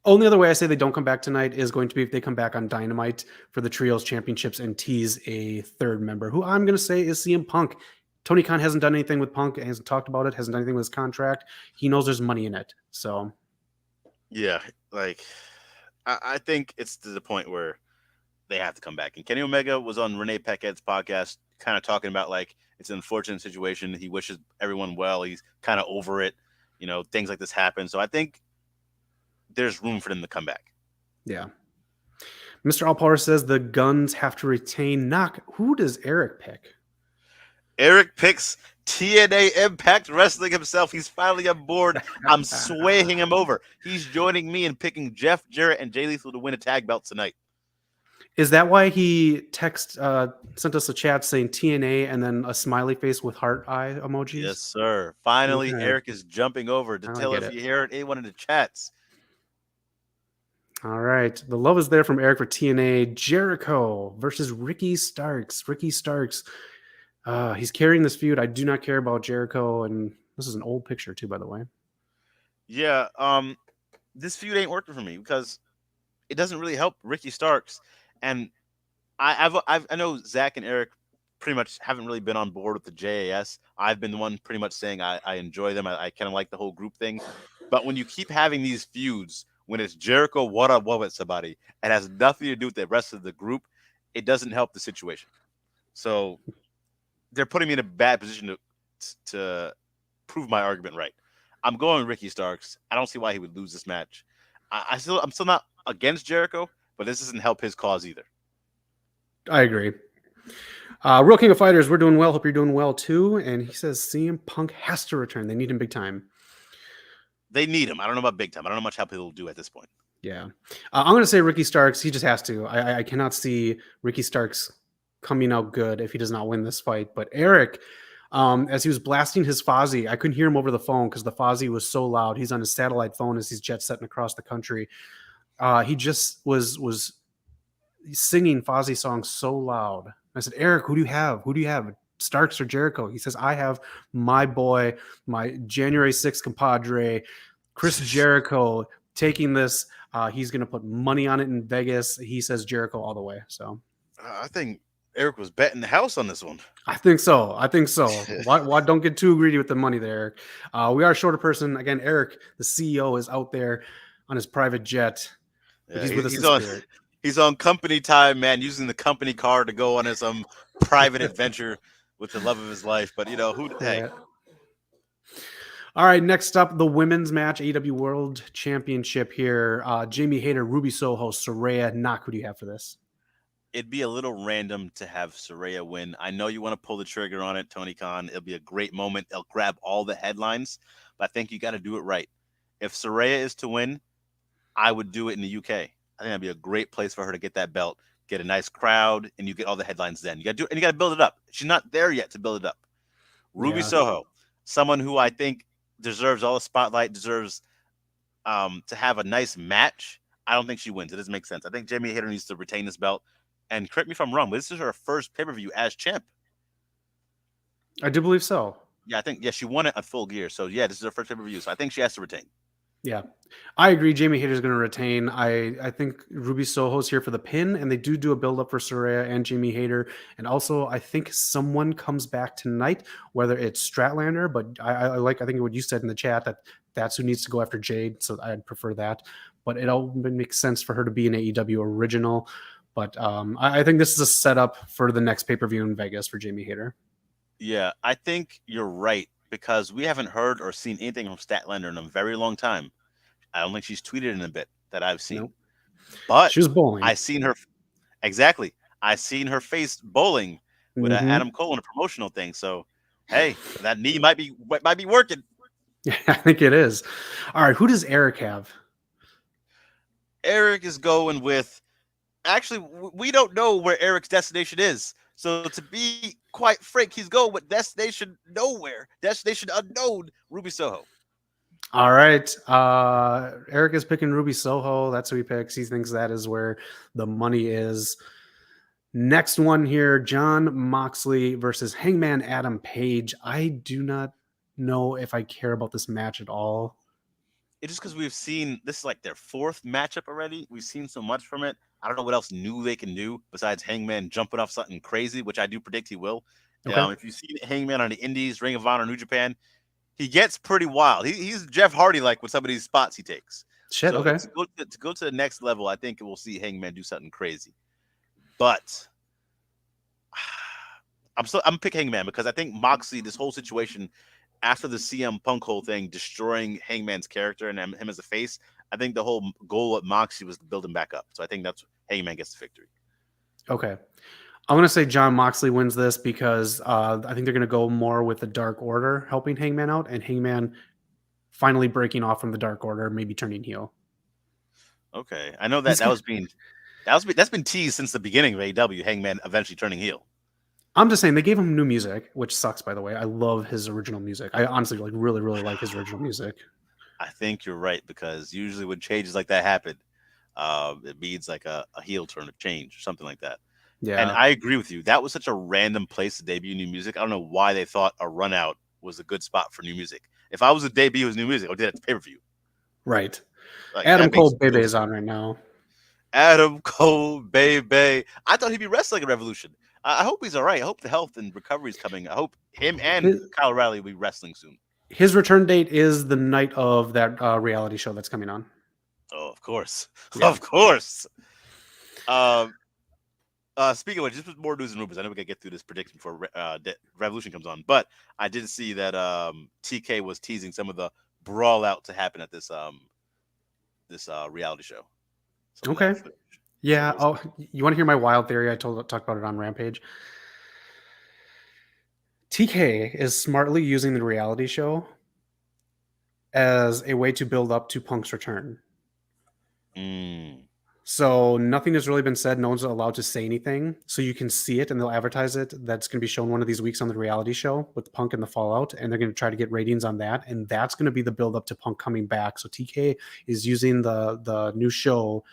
Only other way I say they don't come back tonight is going to be if they come back on Dynamite for the Trios Championships and tease a third member, who I'm going to say is CM Punk. Tony Khan hasn't done anything with Punk, hasn't talked about it, hasn't done anything with his contract. He knows there's money in it. So, yeah, like I think it's to the point where they have to come back. And Kenny Omega was on Renee Paquette's podcast, kind of talking about like it's an unfortunate situation. He wishes everyone well. He's kind of over it. You know, things like this happen. So I think there's room for them to come back. Yeah. Mr. Allpower says the Guns have to retain. Knock. Who does Eric pick? Eric picks TNA Impact Wrestling himself. He's finally on board. I'm swaying him over. He's joining me in picking Jeff Jarrett and Jay Lethal to win a tag belt tonight. Is that why he sent us a chat saying TNA and then a smiley face with heart eye emojis? Yes, sir. Finally, Okay. Eric is jumping over to tell if you hear it. Anyone in the chats. All right. The love is there from Eric for TNA. Jericho versus Ricky Starks. Ricky Starks. He's carrying this feud. I do not care about Jericho. And this is an old picture too, by the way. Yeah. This feud ain't working for me because it doesn't really help Ricky Starks. And I know Zach and Eric pretty much haven't really been on board with the JAS. I've been the one pretty much saying I enjoy them. I kind of like the whole group thing. But when you keep having these feuds, when it's Jericho what with somebody, it has nothing to do with the rest of the group, it doesn't help the situation. So they're putting me in a bad position to prove my argument right. I'm going Ricky Starks. I don't see why he would lose this match. I'm still not against Jericho, but this doesn't help his cause either. I agree. Real King of Fighters, we're doing well. Hope you're doing well too. And he says CM Punk has to return. They need him big time. They need him. I don't know about big time. I don't know much how people will do at this point. Yeah. I'm going to say Ricky Starks. He just has to. I cannot see Ricky Starks coming out good if he does not win this fight. But Eric, as he was blasting his Fozzy, I couldn't hear him over the phone because the Fozzy was so loud. He's on his satellite phone as he's jet setting across the country. He just was singing Fozzy songs so loud. I said, Eric, who do you have? Who do you have? Starks or Jericho? He says, I have my boy, my January 6th compadre, Chris Jericho, taking this. He's going to put money on it in Vegas. He says Jericho all the way. So I think Eric was betting the house on this one. I think so. Why don't get too greedy with the money there, Eric? We are a shorter person. Again, Eric, the CEO, is out there on his private jet. Yeah, he's on company time, man, using the company car to go on his private adventure with the love of his life. But, hey. All right, next up, the women's match, AEW World Championship here. Jamie Hayter, Ruby Soho, Saraya. Knock, who do you have for this? it'd be a little random to have Saraya win. I know you want to pull the trigger on it, Tony Khan. It'll be a great moment. It'll grab all the headlines, but I think you got to do it right. If Saraya is to win, I would do it in the UK. I think that'd be a great place for her to get that belt, get a nice crowd, and you get all the headlines then. You got to do, and you got to build it up. She's not there yet to build it up. Ruby Yeah. Soho, someone who I think deserves all the spotlight, deserves to have a nice match. I don't think she wins. It doesn't make sense. I think Jamie Hayter needs to retain this belt. And correct me if I'm wrong, but this is her first pay-per-view as champ. I do believe so. Yeah, I think she won it at Full Gear. So yeah, this is her first pay-per-view. So I think she has to retain. Yeah, I agree. Jamie Hayter's going to retain. I think Ruby Soho's here for the pin, and they do a build up for Saraya and Jamie Hayter. And also, I think someone comes back tonight, whether it's Stratlander, but I think what you said in the chat that's who needs to go after Jade. So I'd prefer that. But it all makes sense for her to be an AEW original. But I think this is a setup for the next pay-per-view in Vegas for Jamie Hayter. Yeah, I think you're right because we haven't heard or seen anything from Statlander in a very long time. I don't think she's tweeted in a bit that I've seen. Nope. But She was bowling. I seen her exactly. I seen her face bowling with Adam Cole in a promotional thing. So hey, that knee might be working. Yeah, I think it is. All right, who does Eric have? Eric is going with. Actually, we don't know where Eric's destination is. So to be quite frank, he's going with destination nowhere, destination unknown, Ruby Soho. All right. Eric is picking Ruby Soho. That's who he picks. He thinks that is where the money is. Next one here, Jon Moxley versus Hangman Adam Page. I do not know if I care about this match at all. It's just because we've seen this is like their fourth matchup already. We've seen so much from it. I don't know what else new they can do besides Hangman jumping off something crazy, which I do predict he will. Okay. If you see Hangman on the Indies, Ring of Honor, New Japan, he gets pretty wild. He's Jeff Hardy like with some of these spots he takes. Shit, So okay. To go to the next level, I think we'll see Hangman do something crazy. But I'm picking Hangman because I think Moxley, this whole situation after the CM Punk whole thing, destroying Hangman's character and him as a face, I think the whole goal at Moxley was to build him back up. So I think that's Hangman gets the victory. Okay. I'm going to say Jon Moxley wins this because I think they're going to go more with the Dark Order helping Hangman out and Hangman finally breaking off from the Dark Order, maybe turning heel. Okay. I know that's been teased since the beginning of AEW, Hangman eventually turning heel. I'm just saying they gave him new music, which sucks, by the way. I love his original music. I honestly really like his original music. I think you're right because usually when changes like that happen, it means like a heel turn, a change, or something like that. Yeah. And I agree with you. That was such a random place to debut new music. I don't know why they thought a run out was a good spot for new music. If I was a debut with new music, I would do that at the pay-per-view. Right. Like, Adam Cole Bebe is on right now. Adam Cole Bebe. I thought he'd be wrestling at Revolution. I hope he's all right. I hope the health and recovery is coming. I hope him and Kyle O'Reilly will be wrestling soon. His return date is the night of that reality show that's coming on. Oh, of course. Yeah. Of course. Speaking of which, just with more news and rumors, I know we got to get through this prediction before Revolution comes on, but I did see that TK was teasing some of the brawl out to happen at this reality show. Okay. Yeah. Oh, you want to hear my wild theory? I talked about it on Rampage. TK is smartly using the reality show as a way to build up to Punk's return. So nothing has really been said. No one's allowed to say anything. So you can see it and they'll advertise it. That's going to be shown one of these weeks on the reality show with Punk and the Fallout. And they're going to try to get ratings on that. And that's going to be the build up to Punk coming back. So TK is using the new show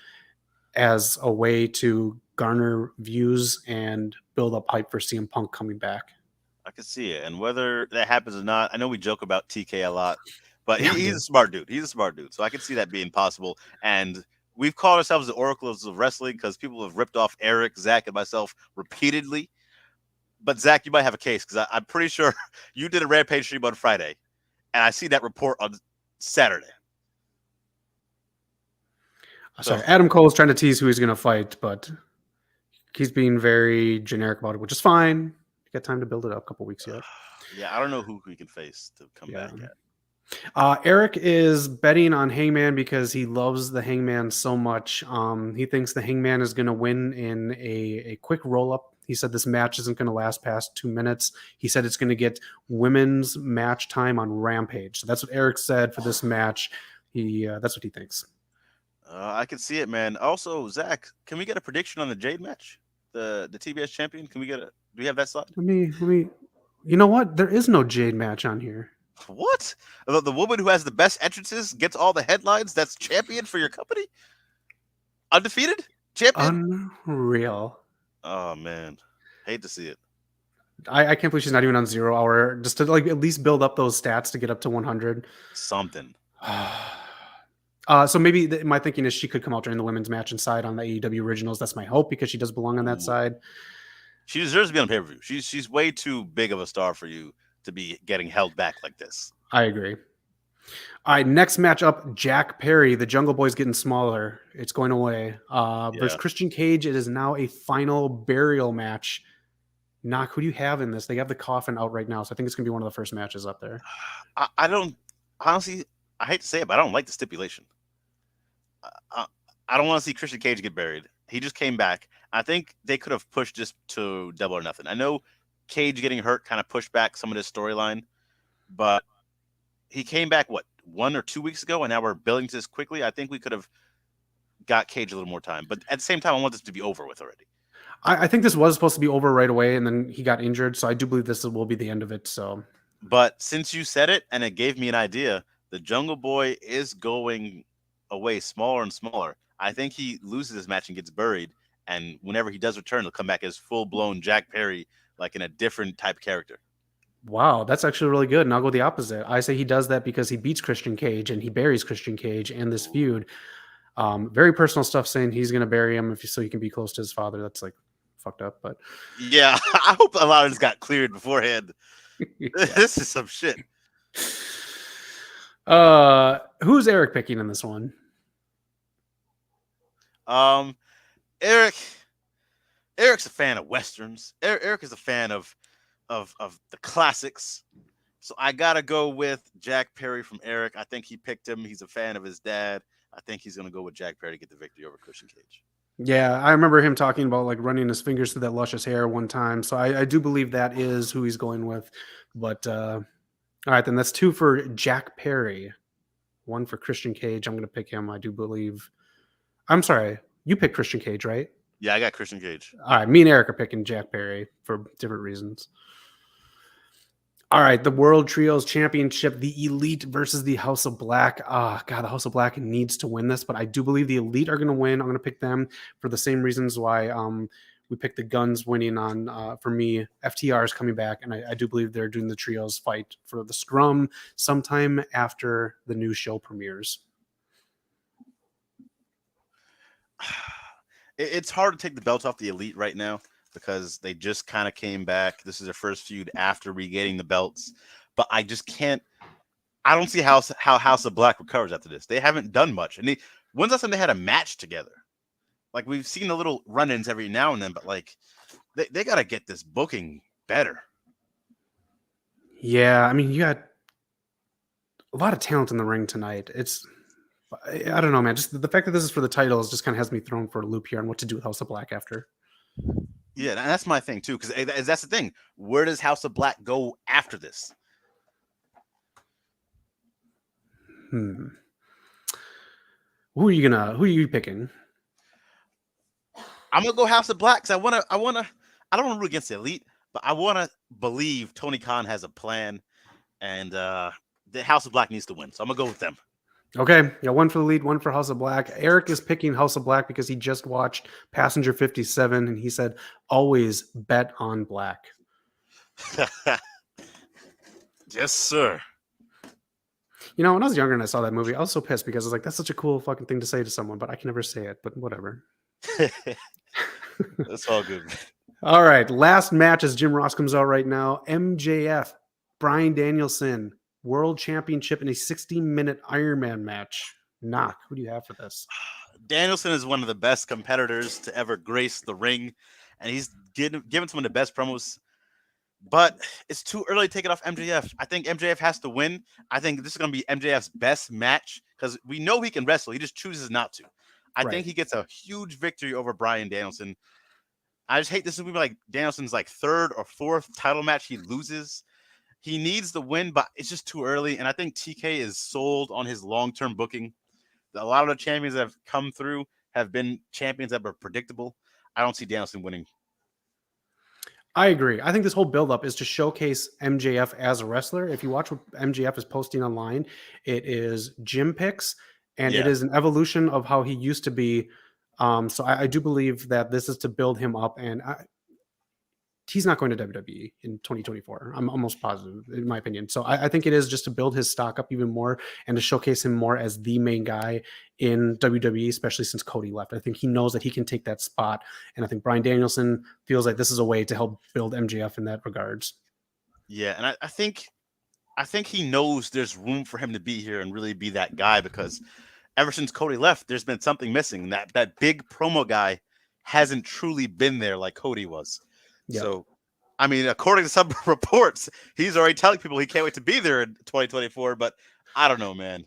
as a way to garner views and build up hype for CM Punk coming back. I can see it. And whether that happens or not, I know we joke about TK a lot, but he's a smart dude. He's a smart dude. So I can see that being possible. And we've called ourselves the oracles of wrestling because people have ripped off Eric, Zach, and myself repeatedly. But Zach, you might have a case because I'm pretty sure you did a Rampage stream on Friday, and I see that report on Saturday. Sorry, Adam Cole is trying to tease who he's going to fight, but he's being very generic about it, which is fine. You got time to build it up a couple weeks yet. Yeah, I don't know who he can face to come back at. Eric is betting on Hangman because he loves the Hangman so much. He thinks the Hangman is going to win in a quick roll up. He said this match isn't going to last past 2 minutes. He said it's going to get women's match time on Rampage. So that's what Eric said for this match. That's what he thinks. I can see it, man. Also, Zach, can we get a prediction on the Jade match? The TBS champion? Can we get a? Do we have that slot? Let me. You know what? There is no Jade match on here. What? The woman who has the best entrances gets all the headlines. That's champion for your company. Undefeated champion. Unreal. Oh man, hate to see it. I can't believe she's not even on 0 hour, just to like at least build up those stats to get up to 100. Something. So maybe my thinking is she could come out during the women's match and side on the AEW originals. That's my hope because she does belong on that side. She deserves to be on pay-per-view. She's way too big of a star for you to be getting held back like this. I agree. All right, next matchup, Jack Perry. The Jungle Boy's getting smaller. It's going away. Versus Christian Cage. It is now a final burial match. Knock, who do you have in this? They have the coffin out right now, so I think it's going to be one of the first matches up there. I don't, honestly, I hate to say it, but I don't like the stipulation. I don't want to see Christian Cage get buried. He just came back. I think they could have pushed this to Double or Nothing. I know Cage getting hurt kind of pushed back some of this storyline, but he came back, 1 or 2 weeks ago, and now we're building to this quickly. I think we could have got Cage a little more time, but at the same time, I want this to be over with already. I think this was supposed to be over right away, and then he got injured, so I do believe this will be the end of it. So, but since you said it, and it gave me an idea, the Jungle Boy is going away smaller and smaller. I think he loses this match and gets buried, and whenever he does return, he'll come back as full-blown Jack Perry, like in a different type character. Wow, that's actually really good. And I'll go the opposite. I say he does that because he beats Christian Cage and he buries Christian Cage and this feud. Very personal stuff saying he's going to bury him so he can be close to his father. That's like fucked up, but yeah, I hope a lot of this got cleared beforehand. This is some shit. Who's Eric picking in this one? Eric's a fan of westerns. Eric is a fan of the classics. So I gotta go with Jack Perry from Eric. I think he picked him. He's a fan of his dad. I think he's gonna go with Jack Perry to get the victory over Christian Cage. Yeah, I remember him talking about like running his fingers through that luscious hair one time. So I do believe that is who he's going with. But all right, then that's 2 for Jack Perry, 1 for Christian Cage. I'm going to pick him. I do believe. I'm sorry, you picked Christian Cage, right? Yeah, I got Christian Cage. All right, me and Eric are picking Jack Perry for different reasons. All right, the World Trios Championship, the Elite versus the House of Black. God, the House of Black needs to win this, but I do believe the Elite are going to win. I'm going to pick them for the same reasons why we picked the Guns winning on, for me, FTR is coming back, and I do believe they're doing the Trios fight for the Scrum sometime after the new show premieres. It's hard to take the belt off the Elite right now because they just kind of came back. This is their first feud after regaining the belts. But I just can't. I don't see how House of Black recovers after this. They haven't done much. And when's the last time they had a match together? Like, we've seen the little run-ins every now and then, but like they got to get this booking better. Yeah, I mean, you got a lot of talent in the ring tonight. I don't know, man. Just the fact that this is for the titles just kind of has me thrown for a loop here on what to do with House of Black after. Yeah, and that's my thing too, because that's the thing. Where does House of Black go after this? Who are you picking? I'm gonna go House of Black because I don't want to root against the Elite, but I want to believe Tony Khan has a plan, and the House of Black needs to win. So I'm gonna go with them. Okay, yeah, 1 for the Elite, 1 for House of Black. Eric is picking House of Black because he just watched Passenger 57, and he said, always bet on Black. Yes, sir. You know, when I was younger and I saw that movie, I was so pissed because I was like, that's such a cool fucking thing to say to someone, but I can never say it, but whatever. That's all good. All right, last match as Jim Ross comes out right now. MJF, Brian Danielson, World Championship in a 60-minute Iron Man match. Knock, who do you have for this? Danielson is one of the best competitors to ever grace the ring, and he's given some of the best promos. But it's too early to take it off MJF. I think MJF has to win. I think this is going to be MJF's best match because we know he can wrestle. He just chooses not to. I think he gets a huge victory over Brian Danielson. I just hate this movie like Danielson's like third or fourth title match he loses. He needs the win, but it's just too early. And I think TK is sold on his long-term booking. A lot of the champions that have come through have been champions that were predictable. I don't see Danielson winning. I agree. I think this whole buildup is to showcase MJF as a wrestler. If you watch what MJF is posting online, it is gym pics, and it is an evolution of how he used to be. So I do believe that this is to build him up, and he's not going to WWE in 2024. I'm almost positive, in my opinion. So I think it is just to build his stock up even more and to showcase him more as the main guy in WWE, especially since Cody left. I think he knows that he can take that spot. And I think Brian Danielson feels like this is a way to help build MJF in that regards. Yeah, and I think he knows there's room for him to be here and really be that guy because ever since Cody left, there's been something missing. That big promo guy hasn't truly been there like Cody was. Yep. So, I mean, according to some reports, he's already telling people he can't wait to be there in 2024, but I don't know, man.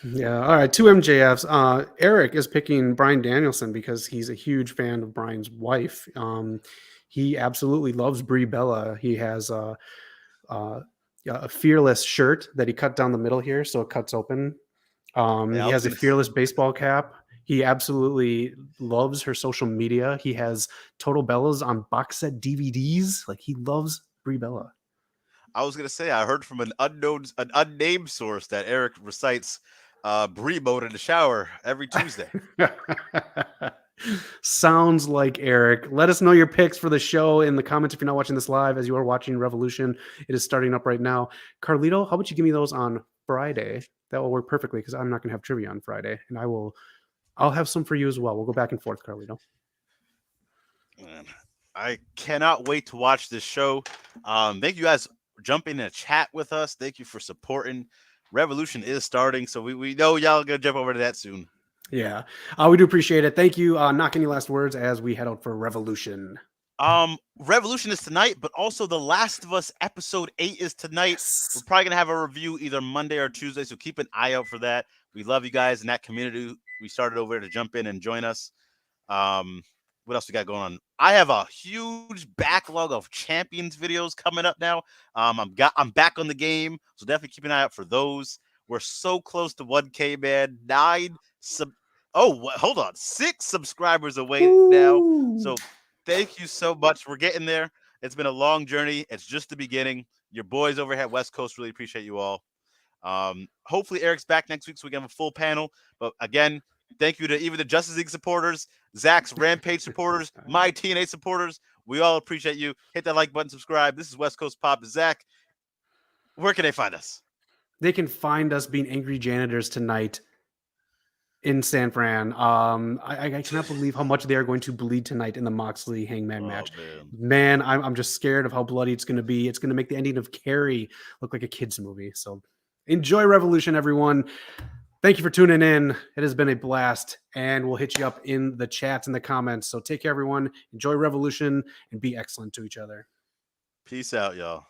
Yeah. All right. 2 MJFs. Eric is picking Brian Danielson because he's a huge fan of Brian's wife. He absolutely loves Brie Bella. He has a Fearless shirt that he cut down the middle here, so it cuts open. He has a Fearless baseball cap. He absolutely loves her social media. He has Total Bellas on box set DVDs. Like, he loves Brie Bella. I was gonna say I heard from an unnamed source that Eric recites Brie mode in the shower every Tuesday. Sounds like Eric. Let us know your picks for the show in the comments if you're not watching this live. As you are watching Revolution, it is starting up right now. Carlito, how about you give me those on Friday? That will work perfectly because I'm not gonna have trivia on Friday, and I'll have some for you as well. We'll go back and forth, Carlito. Man, I cannot wait to watch this show. Thank you guys for jumping in a chat with us. Thank you for supporting. Revolution is starting, so we know y'all gonna jump over to that soon. Yeah, we do appreciate it. Thank you. Knock any last words as we head out for Revolution. Revolution is tonight, but also The Last of Us episode 8 is tonight. Yes. We're probably gonna have a review either Monday or Tuesday, so keep an eye out for that. We love you guys in that community. We started over there to jump in and join us. What else we got going on? I have a huge backlog of champions videos coming up now. I'm back on the game, so definitely keep an eye out for those. We're so close to 1K, man. 6 subscribers away now. So thank you so much. We're getting there. It's been a long journey. It's just the beginning. Your boys over here at West Coast really appreciate you all. Hopefully Eric's back next week so we can have a full panel. But again, thank you to even the Justice League supporters, Zach's Rampage supporters, my TNA supporters. We all appreciate you. Hit that like button, subscribe. This is West Coast Pop. Zach, where can they find us? They can find us being angry janitors tonight in San Fran. I cannot believe how much they are going to bleed tonight in the Moxley Hangman match. Man, I'm just scared of how bloody it's going to be. It's going to make the ending of Carrie look like a kid's movie. So enjoy Revolution, everyone. Thank you for tuning in. It has been a blast, and we'll hit you up in the chats and the comments. So take care, everyone. Enjoy Revolution and be excellent to each other. Peace out, y'all.